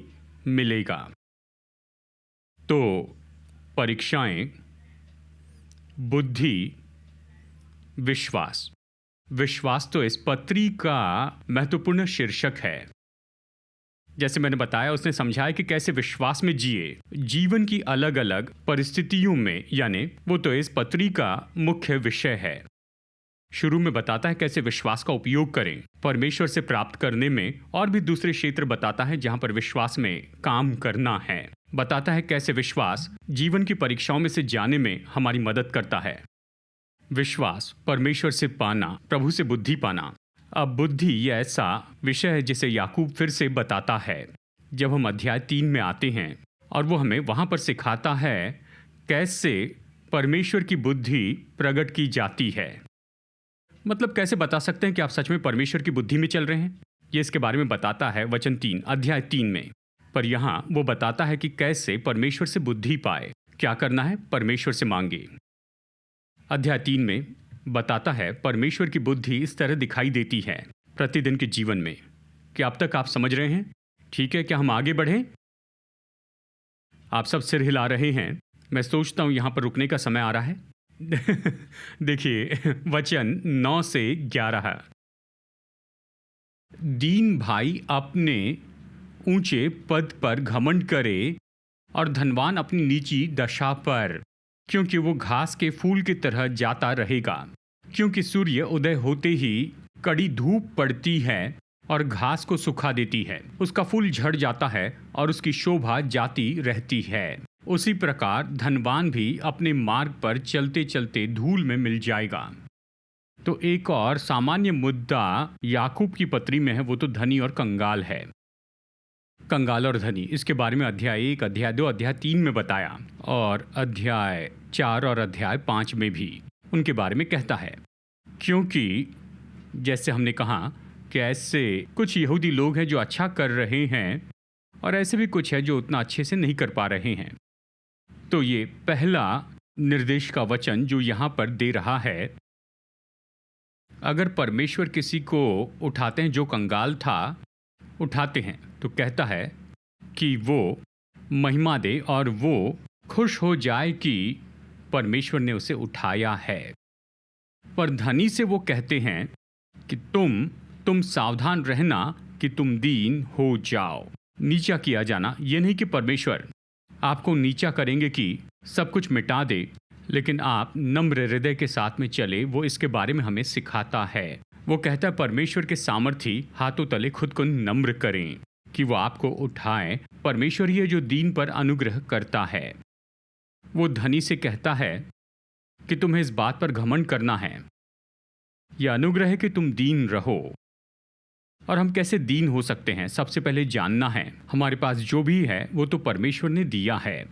मिलेगा। तो परीक्षाएं, बुद्धि, विश्वास। विश्वास तो इस पत्री का महत्वपूर्ण शीर्षक है। जैसे मैंने बताया, उसने समझाया कि कैसे विश्वास में जिए जीवन की अलग अलग परिस्थितियों में, यानी वो तो इस पत्री का मुख्य विषय है। शुरू में बताता है कैसे विश्वास का उपयोग करें परमेश्वर से प्राप्त करने में, और भी दूसरे क्षेत्र बताता है जहां पर विश्वास में काम करना है। बताता है कैसे विश्वास जीवन की परीक्षाओं में से जाने में हमारी मदद करता है। विश्वास परमेश्वर से पाना, प्रभु से बुद्धि पाना। अब बुद्धि यह ऐसा विषय है जिसे याकूब फिर से बताता है जब हम अध्याय 3 में आते हैं, और वो हमें वहां पर सिखाता है कैसे परमेश्वर की बुद्धि प्रकट की जाती है। मतलब कैसे बता सकते हैं कि आप सच में परमेश्वर की बुद्धि में चल रहे हैं। ये इसके बारे में बताता है वचन 3 अध्याय 3 में। पर यहाँ वो बताता है कि कैसे परमेश्वर से बुद्धि पाए। क्या करना है? परमेश्वर से मांगे। अध्याय 3 में बताता है परमेश्वर की बुद्धि इस तरह दिखाई देती है प्रतिदिन के जीवन में। क्या अब तक आप समझ रहे हैं? ठीक है, क्या हम आगे बढ़ें? आप सब सिर हिला रहे हैं। मैं सोचता हूं यहां पर रुकने का समय आ रहा है। देखिए वचन 9 से 11। दीन भाई अपने ऊंचे पद पर घमंड करे और धनवान अपनी नीची दशा पर, क्योंकि वो घास के फूल की तरह जाता रहेगा। क्योंकि सूर्य उदय होते ही कड़ी धूप पड़ती है और घास को सुखा देती है, उसका फूल झड़ जाता है और उसकी शोभा जाती रहती है। उसी प्रकार धनवान भी अपने मार्ग पर चलते चलते धूल में मिल जाएगा। तो एक और सामान्य मुद्दा याकूब की पत्री में है, वो तो धनी और कंगाल है। कंगाल और धनी, इसके बारे में अध्याय 1, अध्याय 2, अध्याय 3 में बताया, और अध्याय 4 और अध्याय 5 में भी उनके बारे में कहता है। क्योंकि जैसे हमने कहा कि ऐसे कुछ यहूदी लोग हैं जो अच्छा कर रहे हैं, और ऐसे भी कुछ है जो उतना अच्छे से नहीं कर पा रहे हैं। तो ये पहला निर्देश का वचन जो यहाँ पर दे रहा है, अगर परमेश्वर किसी को उठाते हैं जो कंगाल था, उठाते हैं, तो कहता है कि वो महिमा दे और वो खुश हो जाए कि परमेश्वर ने उसे उठाया है। पर धनी से वो कहते हैं कि तुम सावधान रहना कि तुम दीन हो जाओ। नीचा किया जाना, ये नहीं कि परमेश्वर आपको नीचा करेंगे कि सब कुछ मिटा दे, लेकिन आप नम्र हृदय के साथ में चले, वो इसके बारे में हमें सिखाता है। वो कहता है परमेश्वर के सामर्थी हाथों तले खुद को नम्र करें कि वो आपको उठाए। परमेश्वर ही है जो दीन पर अनुग्रह करता है। वो धनी से कहता है कि तुम्हें इस बात पर घमंड करना है, यह अनुग्रह है कि तुम दीन रहो। और हम कैसे दीन हो सकते हैं? सबसे पहले जानना है हमारे पास जो भी है वो तो परमेश्वर ने दिया है,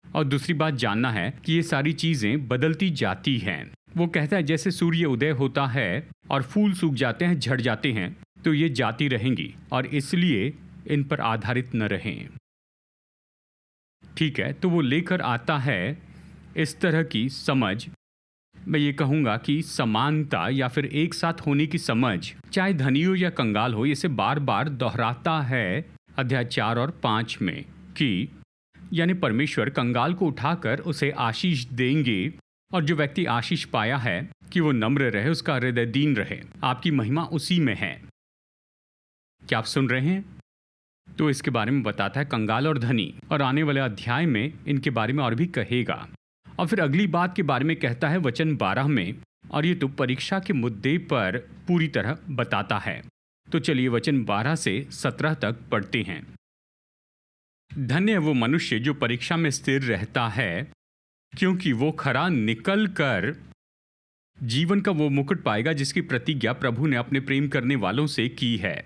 और दूसरी बात जानना है कि ये सारी चीज़ें बदलती जाती हैं। वो कहता है जैसे सूर्य उदय होता है और फूल सूख जाते हैं, झड़ जाते हैं, तो ये जाती रहेंगी, और इसलिए इन पर आधारित न रहें। ठीक है, तो वो लेकर आता है इस तरह की समझ, मैं ये कहूँगा कि समानता या फिर एक साथ होने की समझ, चाहे धनी हो या कंगाल हो, इसे बार बार दोहराता है अध्याय 4 और 5 में कि यानी परमेश्वर कंगाल को उठाकर उसे आशीष देंगे, और जो व्यक्ति आशीष पाया है कि वो नम्र रहे, उसका हृदय दीन रहे, आपकी महिमा उसी में है। क्या आप सुन रहे हैं? तो इसके बारे में बताता है कंगाल और धनी, और आने वाले अध्याय में इनके बारे में और भी कहेगा। और फिर अगली बात के बारे में कहता है वचन 12 में, और ये तो परीक्षा के मुद्दे पर पूरी तरह बताता है। तो चलिए वचन 12 से 17 तक पढ़ते हैं। धन्य है वो मनुष्य जो परीक्षा में स्थिर रहता है, क्योंकि वो खरा निकल कर जीवन का वो मुकुट पाएगा जिसकी प्रतिज्ञा प्रभु ने अपने प्रेम करने वालों से की है।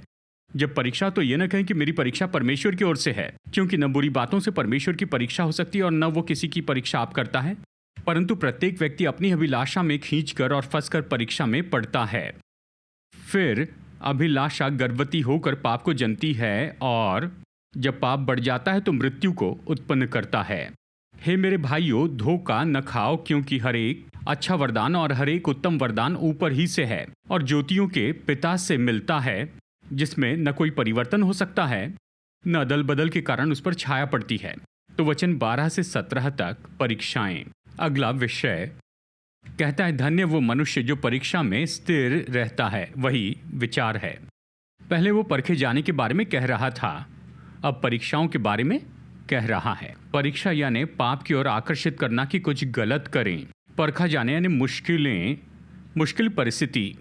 जब परीक्षा, तो ये ना कहें कि मेरी परीक्षा परमेश्वर की ओर से है, क्योंकि न बुरी बातों से परमेश्वर की परीक्षा हो सकती है और न वो किसी की परीक्षा आप करता है, परंतु प्रत्येक व्यक्ति अपनी अभिलाषा में खींचकर और फंसकर परीक्षा में पड़ता है। फिर अभिलाषा गर्भवती होकर पाप को जनती है और जब पाप बढ़ जाता है तो मृत्यु को उत्पन्न करता है। हे मेरे भाइयों, धोखा न खाओ, क्योंकि हर एक अच्छा वरदान और हर एक उत्तम वरदान ऊपर ही से है और ज्योतियों के पिता से मिलता है, जिसमें न कोई परिवर्तन हो सकता है, न अदल बदल के कारण उस पर छाया पड़ती है। तो वचन 12 से 17 तक परीक्षाएं। अगला विषय कहता है, धन्य वो मनुष्य जो परीक्षा में स्थिर रहता है। वही विचार है। पहले वो परखे जाने के बारे में कह रहा था, अब परीक्षाओं के बारे में कह रहा है। परीक्षा यानी पाप की ओर आकर्षित करना कि कुछ गलत करें। परखा जाने यानी मुश्किल परिस्थिति।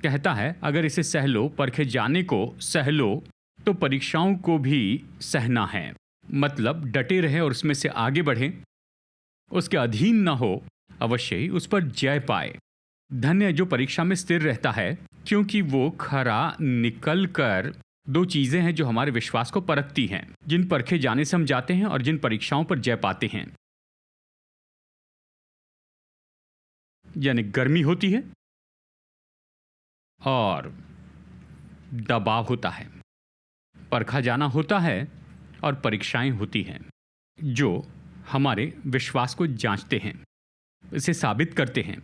कहता है, अगर इसे सह लो, परखे जाने को सह लो, तो परीक्षाओं को भी सहना है। मतलब डटे रहे और उसमें से आगे बढ़े, उसके अधीन न हो, अवश्य ही उस पर जय पाए। धन्य जो परीक्षा में स्थिर रहता है, क्योंकि वो खरा निकल कर। दो चीजें हैं जो हमारे विश्वास को परखती हैं, जिन परखे जाने से हम जाते हैं और जिन परीक्षाओं पर जय पाते हैं। यानी गर्मी होती है और दबाव होता है, परखा जाना होता है और परीक्षाएं होती हैं जो हमारे विश्वास को जांचते हैं, इसे साबित करते हैं।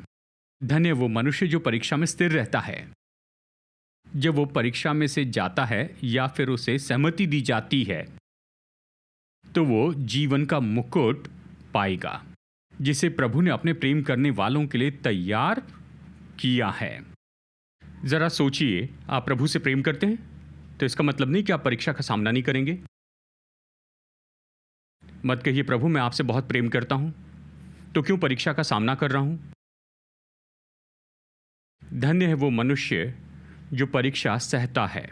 धन्य वो मनुष्य जो परीक्षा में स्थिर रहता है। जब वो परीक्षा में से जाता है या फिर उसे सहमति दी जाती है, तो वो जीवन का मुकुट पाएगा जिसे प्रभु ने अपने प्रेम करने वालों के लिए तैयार किया है। जरा सोचिए, आप प्रभु से प्रेम करते हैं तो इसका मतलब नहीं कि आप परीक्षा का सामना नहीं करेंगे। मत कहिए, प्रभु मैं आपसे बहुत प्रेम करता हूं तो क्यों परीक्षा का सामना कर रहा हूं। धन्य है वो मनुष्य जो परीक्षा सहता है।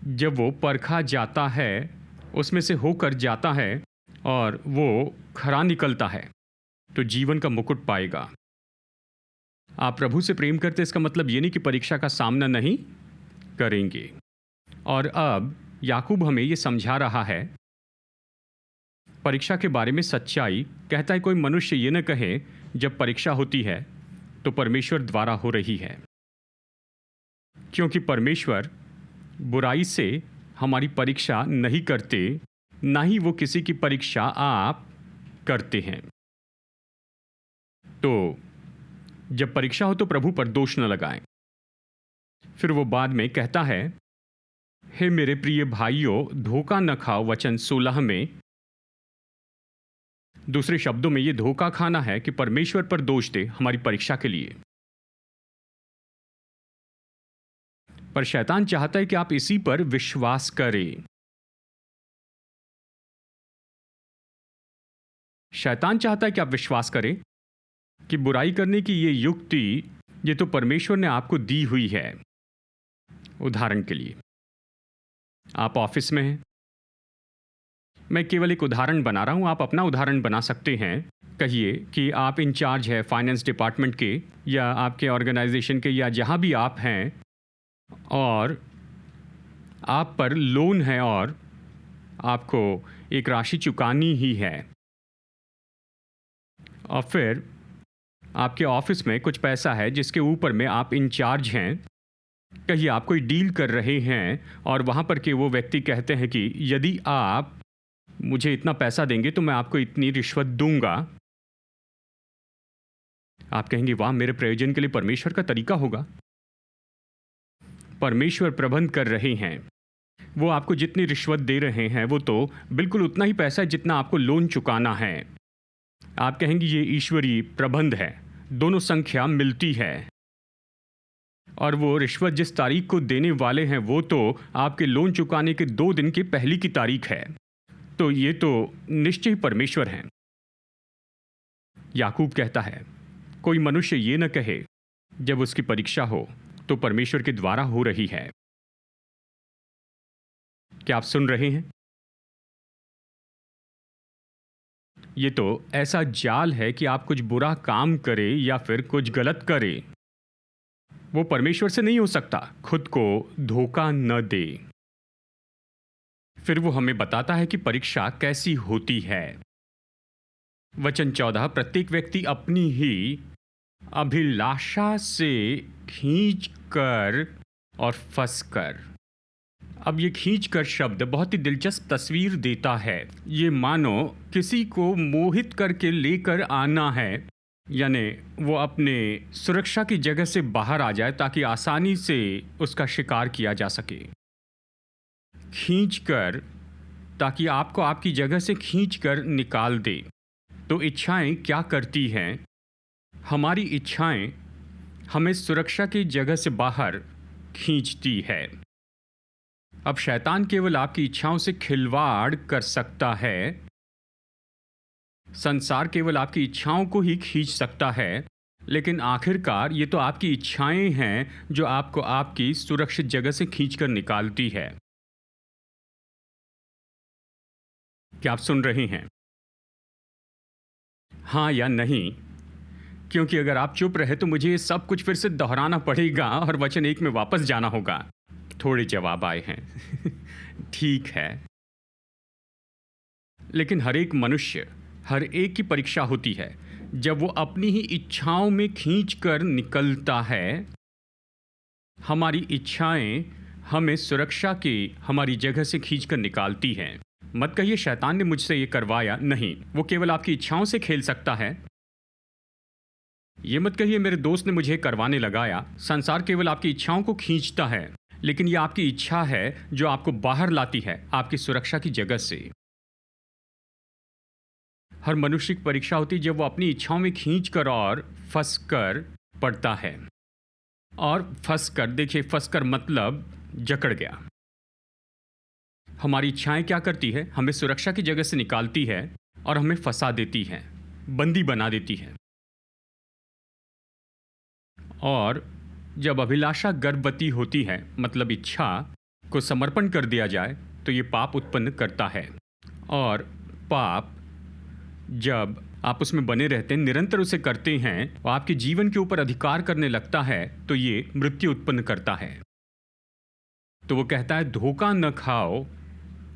जब वो परखा जाता है, उसमें से होकर जाता है और वो खरा निकलता है, तो जीवन का मुकुट पाएगा। आप प्रभु से प्रेम करते, इसका मतलब ये नहीं कि परीक्षा का सामना नहीं करेंगे। और अब याकूब हमें ये समझा रहा है परीक्षा के बारे में सच्चाई। कहता है, कोई मनुष्य ये न कहे जब परीक्षा होती है तो परमेश्वर द्वारा हो रही है, क्योंकि परमेश्वर बुराई से हमारी परीक्षा नहीं करते, ना ही वो किसी की परीक्षा आप करते हैं। तो जब परीक्षा हो तो प्रभु पर दोष न लगाएं। फिर वो बाद में कहता है, हे मेरे प्रिय भाइयों, धोखा न खाओ। वचन 16 में, दूसरे शब्दों में ये धोखा खाना है कि परमेश्वर पर दोष दे हमारी परीक्षा के लिए। पर शैतान चाहता है कि आप इसी पर विश्वास करें। शैतान चाहता है कि आप विश्वास करें कि बुराई करने की ये युक्ति, ये तो परमेश्वर ने आपको दी हुई है। उदाहरण के लिए, आप ऑफिस में हैं। मैं केवल एक उदाहरण बना रहा हूं, आप अपना उदाहरण बना सकते हैं। कहिए कि आप इंचार्ज है फाइनेंस डिपार्टमेंट के या आपके ऑर्गेनाइजेशन के या जहां भी आप हैं, और आप पर लोन है और आपको एक राशि चुकानी ही है। और फिर आपके ऑफिस में कुछ पैसा है जिसके ऊपर में आप इंचार्ज हैं। कहिए आप कोई डील कर रहे हैं और वहाँ पर के वो व्यक्ति कहते हैं कि यदि आप मुझे इतना पैसा देंगे तो मैं आपको इतनी रिश्वत दूंगा। आप कहेंगे, वाह, मेरे प्रयोजन के लिए परमेश्वर का तरीका होगा। परमेश्वर प्रबंध कर रहे हैं। वो आपको जितनी रिश्वत दे रहे हैं वो तो बिल्कुल उतना ही पैसा है जितना आपको लोन चुकाना है। आप कहेंगे ये ईश्वरीय प्रबंध है, दोनों संख्या मिलती है। और वो रिश्वत जिस तारीख को देने वाले हैं वो तो आपके लोन चुकाने के 2 दिन की पहली की तारीख है। तो ये तो निश्चय परमेश्वर हैं। याकूब कहता है, कोई मनुष्य ये न कहे जब उसकी परीक्षा हो तो परमेश्वर के द्वारा हो रही है। क्या आप सुन रहे हैं? ये तो ऐसा जाल है कि आप कुछ बुरा काम करें या फिर कुछ गलत करें, वो परमेश्वर से नहीं हो सकता। खुद को धोखा न दे। फिर वो हमें बताता है कि परीक्षा कैसी होती है। वचन 14, प्रत्येक व्यक्ति अपनी ही अभिलाषा से खींच कर और फंस कर। अब ये खींच कर शब्द बहुत ही दिलचस्प तस्वीर देता है। ये मानो किसी को मोहित करके लेकर आना है, यानी वो अपने सुरक्षा की जगह से बाहर आ जाए ताकि आसानी से उसका शिकार किया जा सके। खींच कर, ताकि आपको आपकी जगह से खींच कर निकाल दे। तो इच्छाएं क्या करती हैं? हमारी इच्छाएं हमें सुरक्षा की जगह से बाहर खींचती है। अब शैतान केवल आपकी इच्छाओं से खिलवाड़ कर सकता है। संसार केवल आपकी इच्छाओं को ही खींच सकता है, लेकिन आखिरकार ये तो आपकी इच्छाएं हैं जो आपको आपकी सुरक्षित जगह से खींचकर निकालती है। क्या आप सुन रहे हैं? हाँ या नहीं? क्योंकि अगर आप चुप रहे तो मुझे ये सब कुछ फिर से दोहराना पड़ेगा और वचन 1 में वापस जाना होगा। थोड़े जवाब आए हैं। ठीक है, लेकिन हर एक मनुष्य, हर एक की परीक्षा होती है जब वो अपनी ही इच्छाओं में खींचकर निकलता है। हमारी इच्छाएं हमें सुरक्षा की हमारी जगह से खींचकर निकालती हैं। मत कहिए शैतान ने मुझसे ये करवाया। नहीं, वो केवल आपकी इच्छाओं से खेल सकता है। ये मत कहिए मेरे दोस्त ने मुझे करवाने लगाया। संसार केवल आपकी इच्छाओं को खींचता है, लेकिन ये आपकी इच्छा है जो आपको बाहर लाती है आपकी सुरक्षा की जगह से। हर मनुष्य की परीक्षा होती है जब वो अपनी इच्छाओं में खींचकर और फंस कर पड़ता है। और फंस कर, देखिए फंस कर मतलब जकड़ गया। हमारी इच्छाएं क्या करती है? हमें सुरक्षा की जगह से निकालती है और हमें फंसा देती है, बंदी बना देती है। और जब अभिलाषा गर्भवती होती है, मतलब इच्छा को समर्पण कर दिया जाए, तो ये पाप उत्पन्न करता है। और पाप जब आप उसमें बने रहते हैं, निरंतर उसे करते हैं और आपके जीवन के ऊपर अधिकार करने लगता है, तो ये मृत्यु उत्पन्न करता है। तो वो कहता है, धोखा न खाओ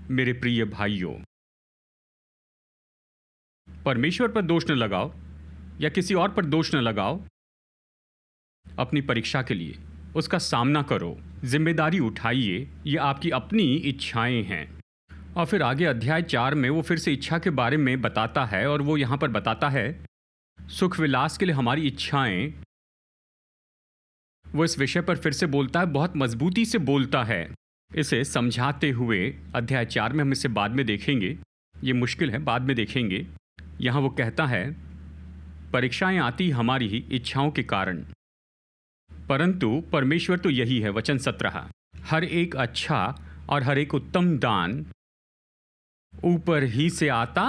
मेरे प्रिय भाइयों। परमेश्वर पर दोष न लगाओ या किसी और पर दोष न लगाओ। अपनी परीक्षा के लिए उसका सामना करो, जिम्मेदारी उठाइए। ये आपकी अपनी इच्छाएं हैं। और फिर आगे अध्याय 4 में वो फिर से इच्छा के बारे में बताता है, और वो यहां पर बताता है सुख विलास के लिए हमारी इच्छाएं। वो इस विषय पर फिर से बोलता है, बहुत मजबूती से बोलता है इसे समझाते हुए। अध्याय 4 में हम इसे बाद में देखेंगे, ये मुश्किल है, बाद में देखेंगे। यहां वो कहता है, परीक्षाएं आती हमारी ही इच्छाओं के कारण, परंतु परमेश्वर तो यही है। वचन 17, हर एक अच्छा और हर एक उत्तम दान ऊपर ही से आता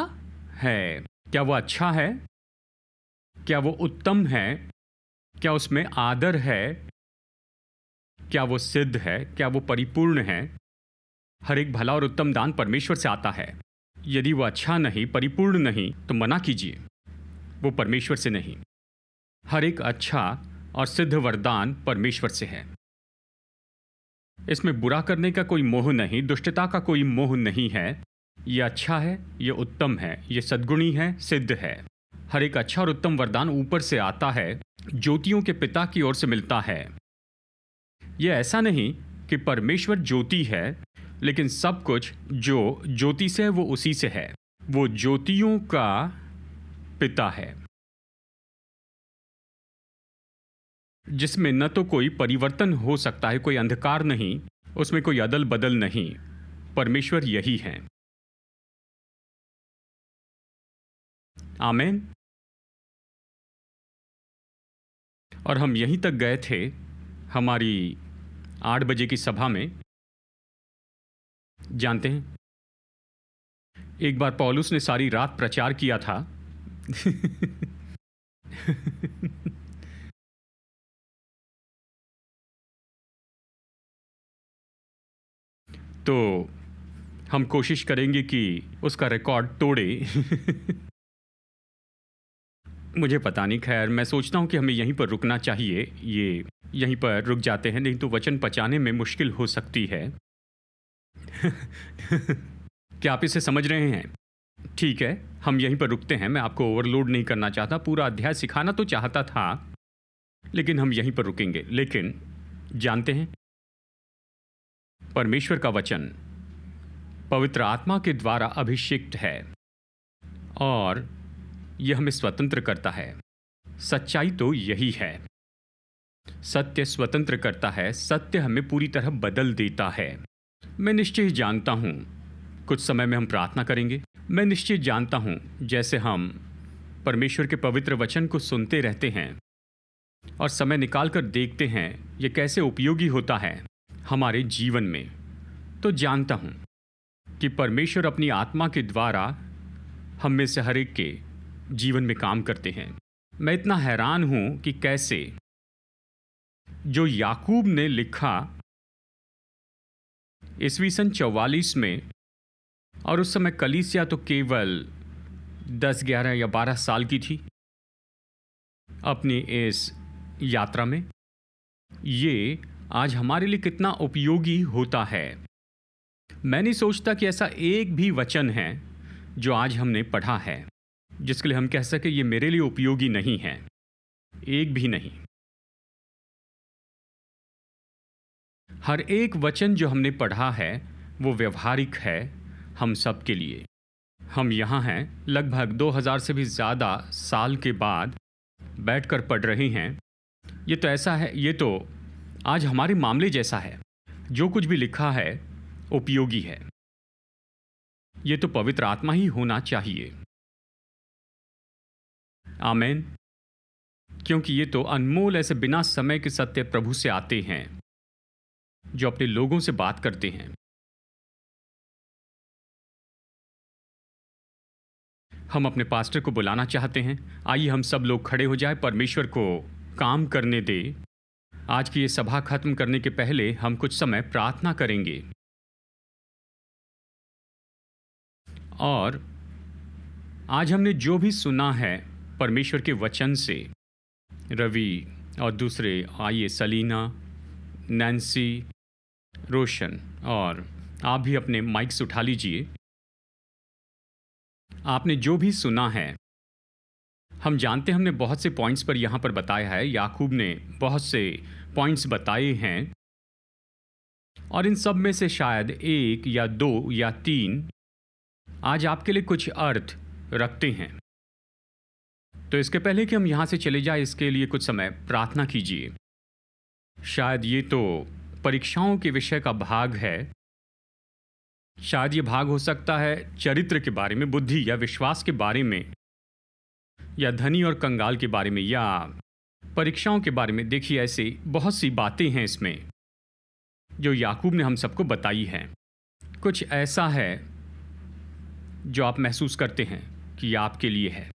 है। क्या वो अच्छा है? क्या वो उत्तम है? क्या उसमें आदर है? क्या वो सिद्ध है? क्या वो परिपूर्ण है? हर एक भला और उत्तम दान परमेश्वर से आता है। यदि वो अच्छा नहीं, परिपूर्ण नहीं, तो मना कीजिए, वो परमेश्वर से नहीं। हर एक अच्छा और सिद्ध वरदान परमेश्वर से है। इसमें बुरा करने का कोई मोह नहीं, दुष्टता का कोई मोह नहीं है। ये अच्छा है, ये उत्तम है, ये सद्गुणी है, सिद्ध है। हर एक अच्छा और उत्तम वरदान ऊपर से आता है, ज्योतियों के पिता की ओर से मिलता है। ये ऐसा नहीं कि परमेश्वर ज्योति है, लेकिन सब कुछ जो ज्योति से है वो उसी से है। वो ज्योतियों का पिता है, जिसमें न तो कोई परिवर्तन हो सकता है, कोई अंधकार नहीं, उसमें कोई अदल बदल नहीं। परमेश्वर यही है। आमीन। और हम यहीं तक गए थे हमारी 8 बजे की सभा में। जानते हैं, एक बार पौलुस ने सारी रात प्रचार किया था। तो हम कोशिश करेंगे कि उसका रिकॉर्ड तोड़े। मुझे पता नहीं, खैर मैं सोचता हूँ कि हमें यहीं पर रुकना चाहिए। ये यहीं पर रुक जाते हैं, नहीं तो वचन पचाने में मुश्किल हो सकती है। क्या आप इसे समझ रहे हैं? ठीक है, हम यहीं पर रुकते हैं। मैं आपको ओवरलोड नहीं करना चाहता, पूरा अध्याय सिखाना तो चाहता था, लेकिन हम यहीं पर रुकेंगे। लेकिन जानते हैं, परमेश्वर का वचन पवित्र आत्मा के द्वारा अभिषिक्त है और यह हमें स्वतंत्र करता है। सच्चाई तो यही है, सत्य स्वतंत्र करता है, सत्य हमें पूरी तरह बदल देता है। मैं निश्चय जानता हूं कुछ समय में हम प्रार्थना करेंगे। मैं निश्चय जानता हूं जैसे हम परमेश्वर के पवित्र वचन को सुनते रहते हैं और समय निकालकर देखते हैं यह कैसे उपयोगी होता है हमारे जीवन में, तो जानता हूं कि परमेश्वर अपनी आत्मा के द्वारा हम में से हर एक के जीवन में काम करते हैं। मैं इतना हैरान हूं कि कैसे जो याकूब ने लिखा ईस्वी सन 44 में, और उस समय कलीसिया तो केवल 10, 11 या 12 साल की थी अपनी इस यात्रा में, ये आज हमारे लिए कितना उपयोगी होता है। मैं नहीं सोचता कि ऐसा एक भी वचन है जो आज हमने पढ़ा है जिसके लिए हम कह सके ये मेरे लिए उपयोगी नहीं है, एक भी नहीं। हर एक वचन जो हमने पढ़ा है वो व्यवहारिक है हम सब के लिए। हम यहाँ हैं लगभग 2000 से भी ज़्यादा साल के बाद बैठकर पढ़ रहे हैं। ये तो ऐसा है, ये तो आज हमारे मामले जैसा है। जो कुछ भी लिखा है उपयोगी है। ये तो पवित्र आत्मा ही होना चाहिए। आमेन। क्योंकि ये तो अनमोल ऐसे बिना समय के सत्य प्रभु से आते हैं जो अपने लोगों से बात करते हैं। हम अपने पास्टर को बुलाना चाहते हैं। आइए हम सब लोग खड़े हो जाए, परमेश्वर को काम करने दे। आज की ये सभा खत्म करने के पहले हम कुछ समय प्रार्थना करेंगे और आज हमने जो भी सुना है परमेश्वर के वचन से, रवि और दूसरे, आइए सलीना, नैन्सी, रोशन, और आप भी अपने माइक्स उठा लीजिए। आपने जो भी सुना है, हम जानते हैं हमने बहुत से पॉइंट्स पर यहाँ पर बताया है। याकूब ने बहुत से पॉइंट्स बताए हैं और इन सब में से शायद 1 या 2 या 3 आज आपके लिए कुछ अर्थ रखते हैं। तो इसके पहले कि हम यहाँ से चले जाए, इसके लिए कुछ समय प्रार्थना कीजिए। शायद ये तो परीक्षाओं के विषय का भाग है। शायद ये भाग हो सकता है चरित्र के बारे में, बुद्धि या विश्वास के बारे में, या धनी और कंगाल के बारे में, या परीक्षाओं के बारे में। देखिए, ऐसे बहुत सी बातें हैं इसमें जो याकूब ने हम सबको बताई हैं। कुछ ऐसा है जो आप महसूस करते हैं कि ये आपके लिए है।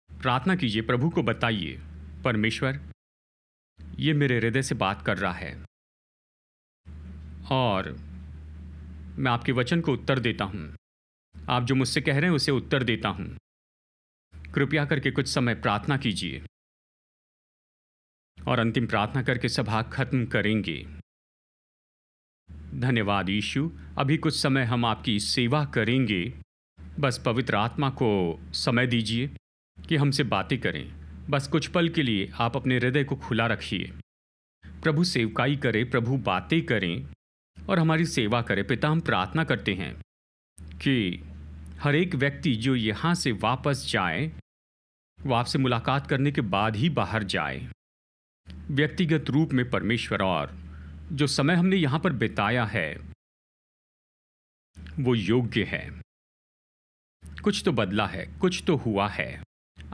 प्रार्थना कीजिए, प्रभु को बताइए, परमेश्वर ये मेरे हृदय से बात कर रहा है और मैं आपके वचन को उत्तर देता हूँ। आप जो मुझसे कह रहे हैं उसे उत्तर देता हूँ। कृपया करके कुछ समय प्रार्थना कीजिए और अंतिम प्रार्थना करके सभा खत्म करेंगे। धन्यवाद यीशु। अभी कुछ समय हम आपकी सेवा करेंगे। बस पवित्र आत्मा को समय दीजिए कि हमसे बातें करें। बस कुछ पल के लिए आप अपने हृदय को खुला रखिए। प्रभु सेवकाई करे, प्रभु बातें करें और हमारी सेवा करे। पिता, हम प्रार्थना करते हैं कि हर एक व्यक्ति जो यहाँ से वापस जाए वो आपसे मुलाकात करने के बाद ही बाहर जाए, व्यक्तिगत रूप में परमेश्वर। और जो समय हमने यहाँ पर बिताया है वो योग्य है। कुछ तो बदला है, कुछ तो हुआ है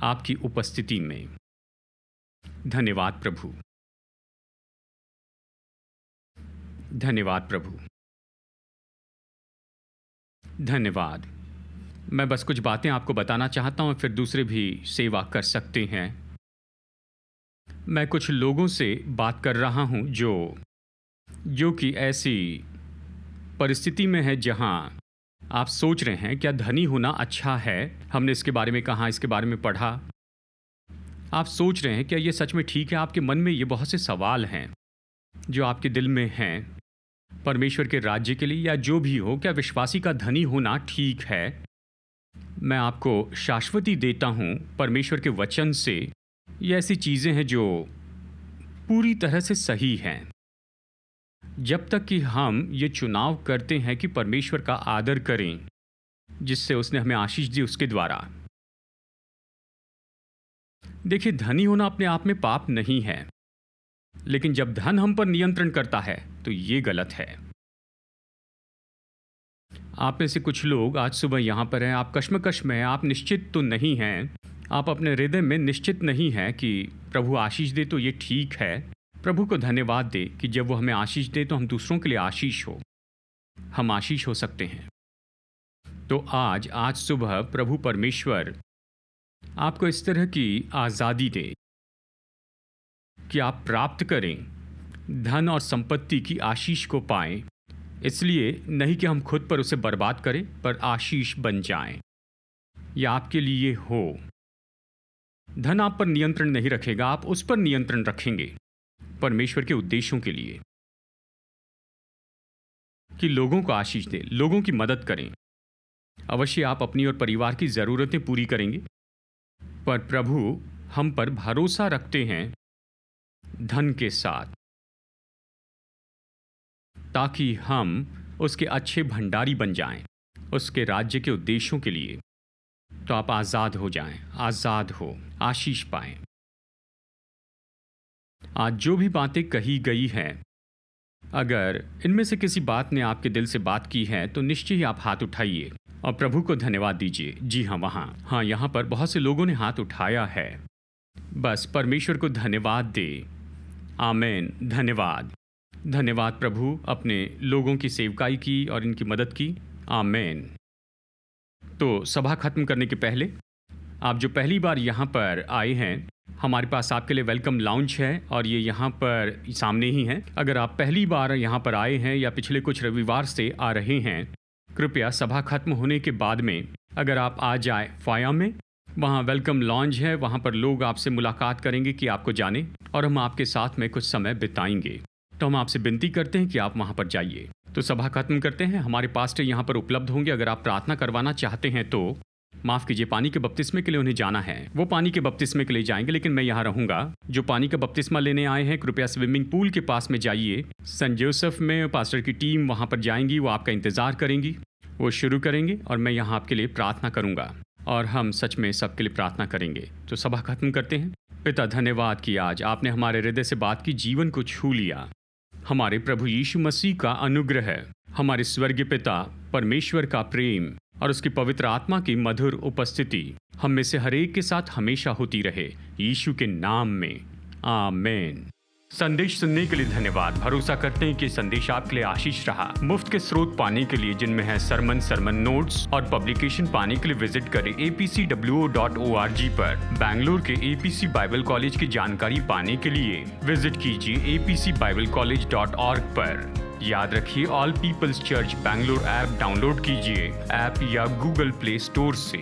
आपकी उपस्थिति में। धन्यवाद प्रभु, धन्यवाद प्रभु, धन्यवाद। मैं बस कुछ बातें आपको बताना चाहता हूं, फिर दूसरे भी सेवा कर सकते हैं। मैं कुछ लोगों से बात कर रहा हूं जो कि ऐसी परिस्थिति में है जहां आप सोच रहे हैं क्या धनी होना अच्छा है। हमने इसके बारे में कहा, इसके बारे में पढ़ा, आप सोच रहे हैं क्या ये सच में ठीक है? आपके मन में ये बहुत से सवाल हैं जो आपके दिल में हैं परमेश्वर के राज्य के लिए या जो भी हो, क्या विश्वासी का धनी होना ठीक है? मैं आपको शाश्वती देता हूँ परमेश्वर के वचन से। ये ऐसी चीज़ें हैं जो पूरी तरह से सही हैं। जब तक कि हम ये चुनाव करते हैं कि परमेश्वर का आदर करें जिससे उसने हमें आशीष दी उसके द्वारा। देखिए, धनी होना अपने आप में पाप नहीं है, लेकिन जब धन हम पर नियंत्रण करता है तो ये गलत है। आप में से कुछ लोग आज सुबह यहाँ पर हैं, आप कश्मकश में हैं, आप निश्चित तो नहीं हैं, आप अपने हृदय में निश्चित नहीं हैं कि प्रभु आशीष दे तो ये ठीक है। प्रभु को धन्यवाद दे कि जब वो हमें आशीष दे तो हम दूसरों के लिए आशीष हो, हम आशीष हो सकते हैं। तो आज सुबह प्रभु परमेश्वर आपको इस तरह की आज़ादी दे कि आप प्राप्त करें, धन और संपत्ति की आशीष को पाएं। इसलिए नहीं कि हम खुद पर उसे बर्बाद करें, पर आशीष बन जाएं। यह आपके लिए हो। धन आप पर नियंत्रण नहीं रखेगा, आप उस पर नियंत्रण रखेंगे परमेश्वर के उद्देश्यों के लिए, कि लोगों को आशीष दें, लोगों की मदद करें। अवश्य आप अपनी और परिवार की ज़रूरतें पूरी करेंगे, पर प्रभु हम पर भरोसा रखते हैं धन के साथ, ताकि हम उसके अच्छे भंडारी बन जाएं, उसके राज्य के उद्देश्यों के लिए। तो आप आज़ाद हो जाएं, आज़ाद हो, आशीष पाएं। आज जो भी बातें कही गई हैं, अगर इनमें से किसी बात ने आपके दिल से बात की है तो निश्चय ही आप हाथ उठाइए और प्रभु को धन्यवाद दीजिए। जी हाँ, हाँ, यहाँ पर बहुत से लोगों ने हाथ उठाया है। बस परमेश्वर को धन्यवाद दे। आमीन। धन्यवाद, धन्यवाद प्रभु अपने लोगों की सेवकाई की और इनकी मदद की। आमीन। तो सभा खत्म करने के पहले आप जो पहली बार यहाँ पर आए हैं, हमारे पास आपके लिए वेलकम लाउंज है और ये यहाँ पर सामने ही है। अगर आप पहली बार यहाँ पर आए हैं या पिछले कुछ रविवार से आ रहे हैं, कृपया सभा खत्म होने के बाद में अगर आप आ जाए फाया में, वहाँ वेलकम लॉन्ज है, वहाँ पर लोग आपसे मुलाकात करेंगे कि आपको जाने और हम आपके साथ में कुछ समय बिताएंगे। तो हम आपसे विनती करते हैं कि आप वहाँ पर जाइए। तो सभा खत्म करते हैं। हमारे पास्टर यहाँ पर उपलब्ध होंगे। अगर आप प्रार्थना करवाना चाहते हैं तो माफ़ कीजिए, पानी के बपतिस्मे के लिए उन्हें जाना है, वो पानी के बपतिस्मे के लिए जाएंगे, लेकिन मैं यहाँ रहूँगा। जो पानी का बपतिस्मा लेने आए हैं, कृपया स्विमिंग पूल के पास में जाइए। सेंट जोसेफ में पास्टर की टीम वहाँ पर जाएंगी, वो आपका इंतज़ार करेंगी। वो शुरू करेंगे और मैं यहाँ आपके लिए प्रार्थना करूँगा और हम सच में सबके लिए प्रार्थना करेंगे। तो सभा खत्म करते हैं। पिता, धन्यवाद कि आज आपने हमारे हृदय से बात की, जीवन को छू लिया। हमारे प्रभु यीशु मसीह का अनुग्रह, हमारे स्वर्गीय पिता परमेश्वर का प्रेम और उसकी पवित्र आत्मा की मधुर उपस्थिति हम में से हर एक के साथ हमेशा होती रहे, यीशु के नाम में। आमीन। संदेश सुनने के लिए धन्यवाद। भरोसा करते हैं कि संदेश आपके लिए आशीष रहा। मुफ्त के स्रोत पाने के लिए, जिनमें है सरमन नोट्स और पब्लिकेशन, पाने के लिए विजिट करें apcwo.org पर। बैंगलोर के APC बाइबल कॉलेज की जानकारी पाने के लिए विजिट कीजिए apcbiblecollege.org पर। याद रखिए, all people's church Bangalore app download कीजिए ऐप या गूगल प्ले स्टोर से।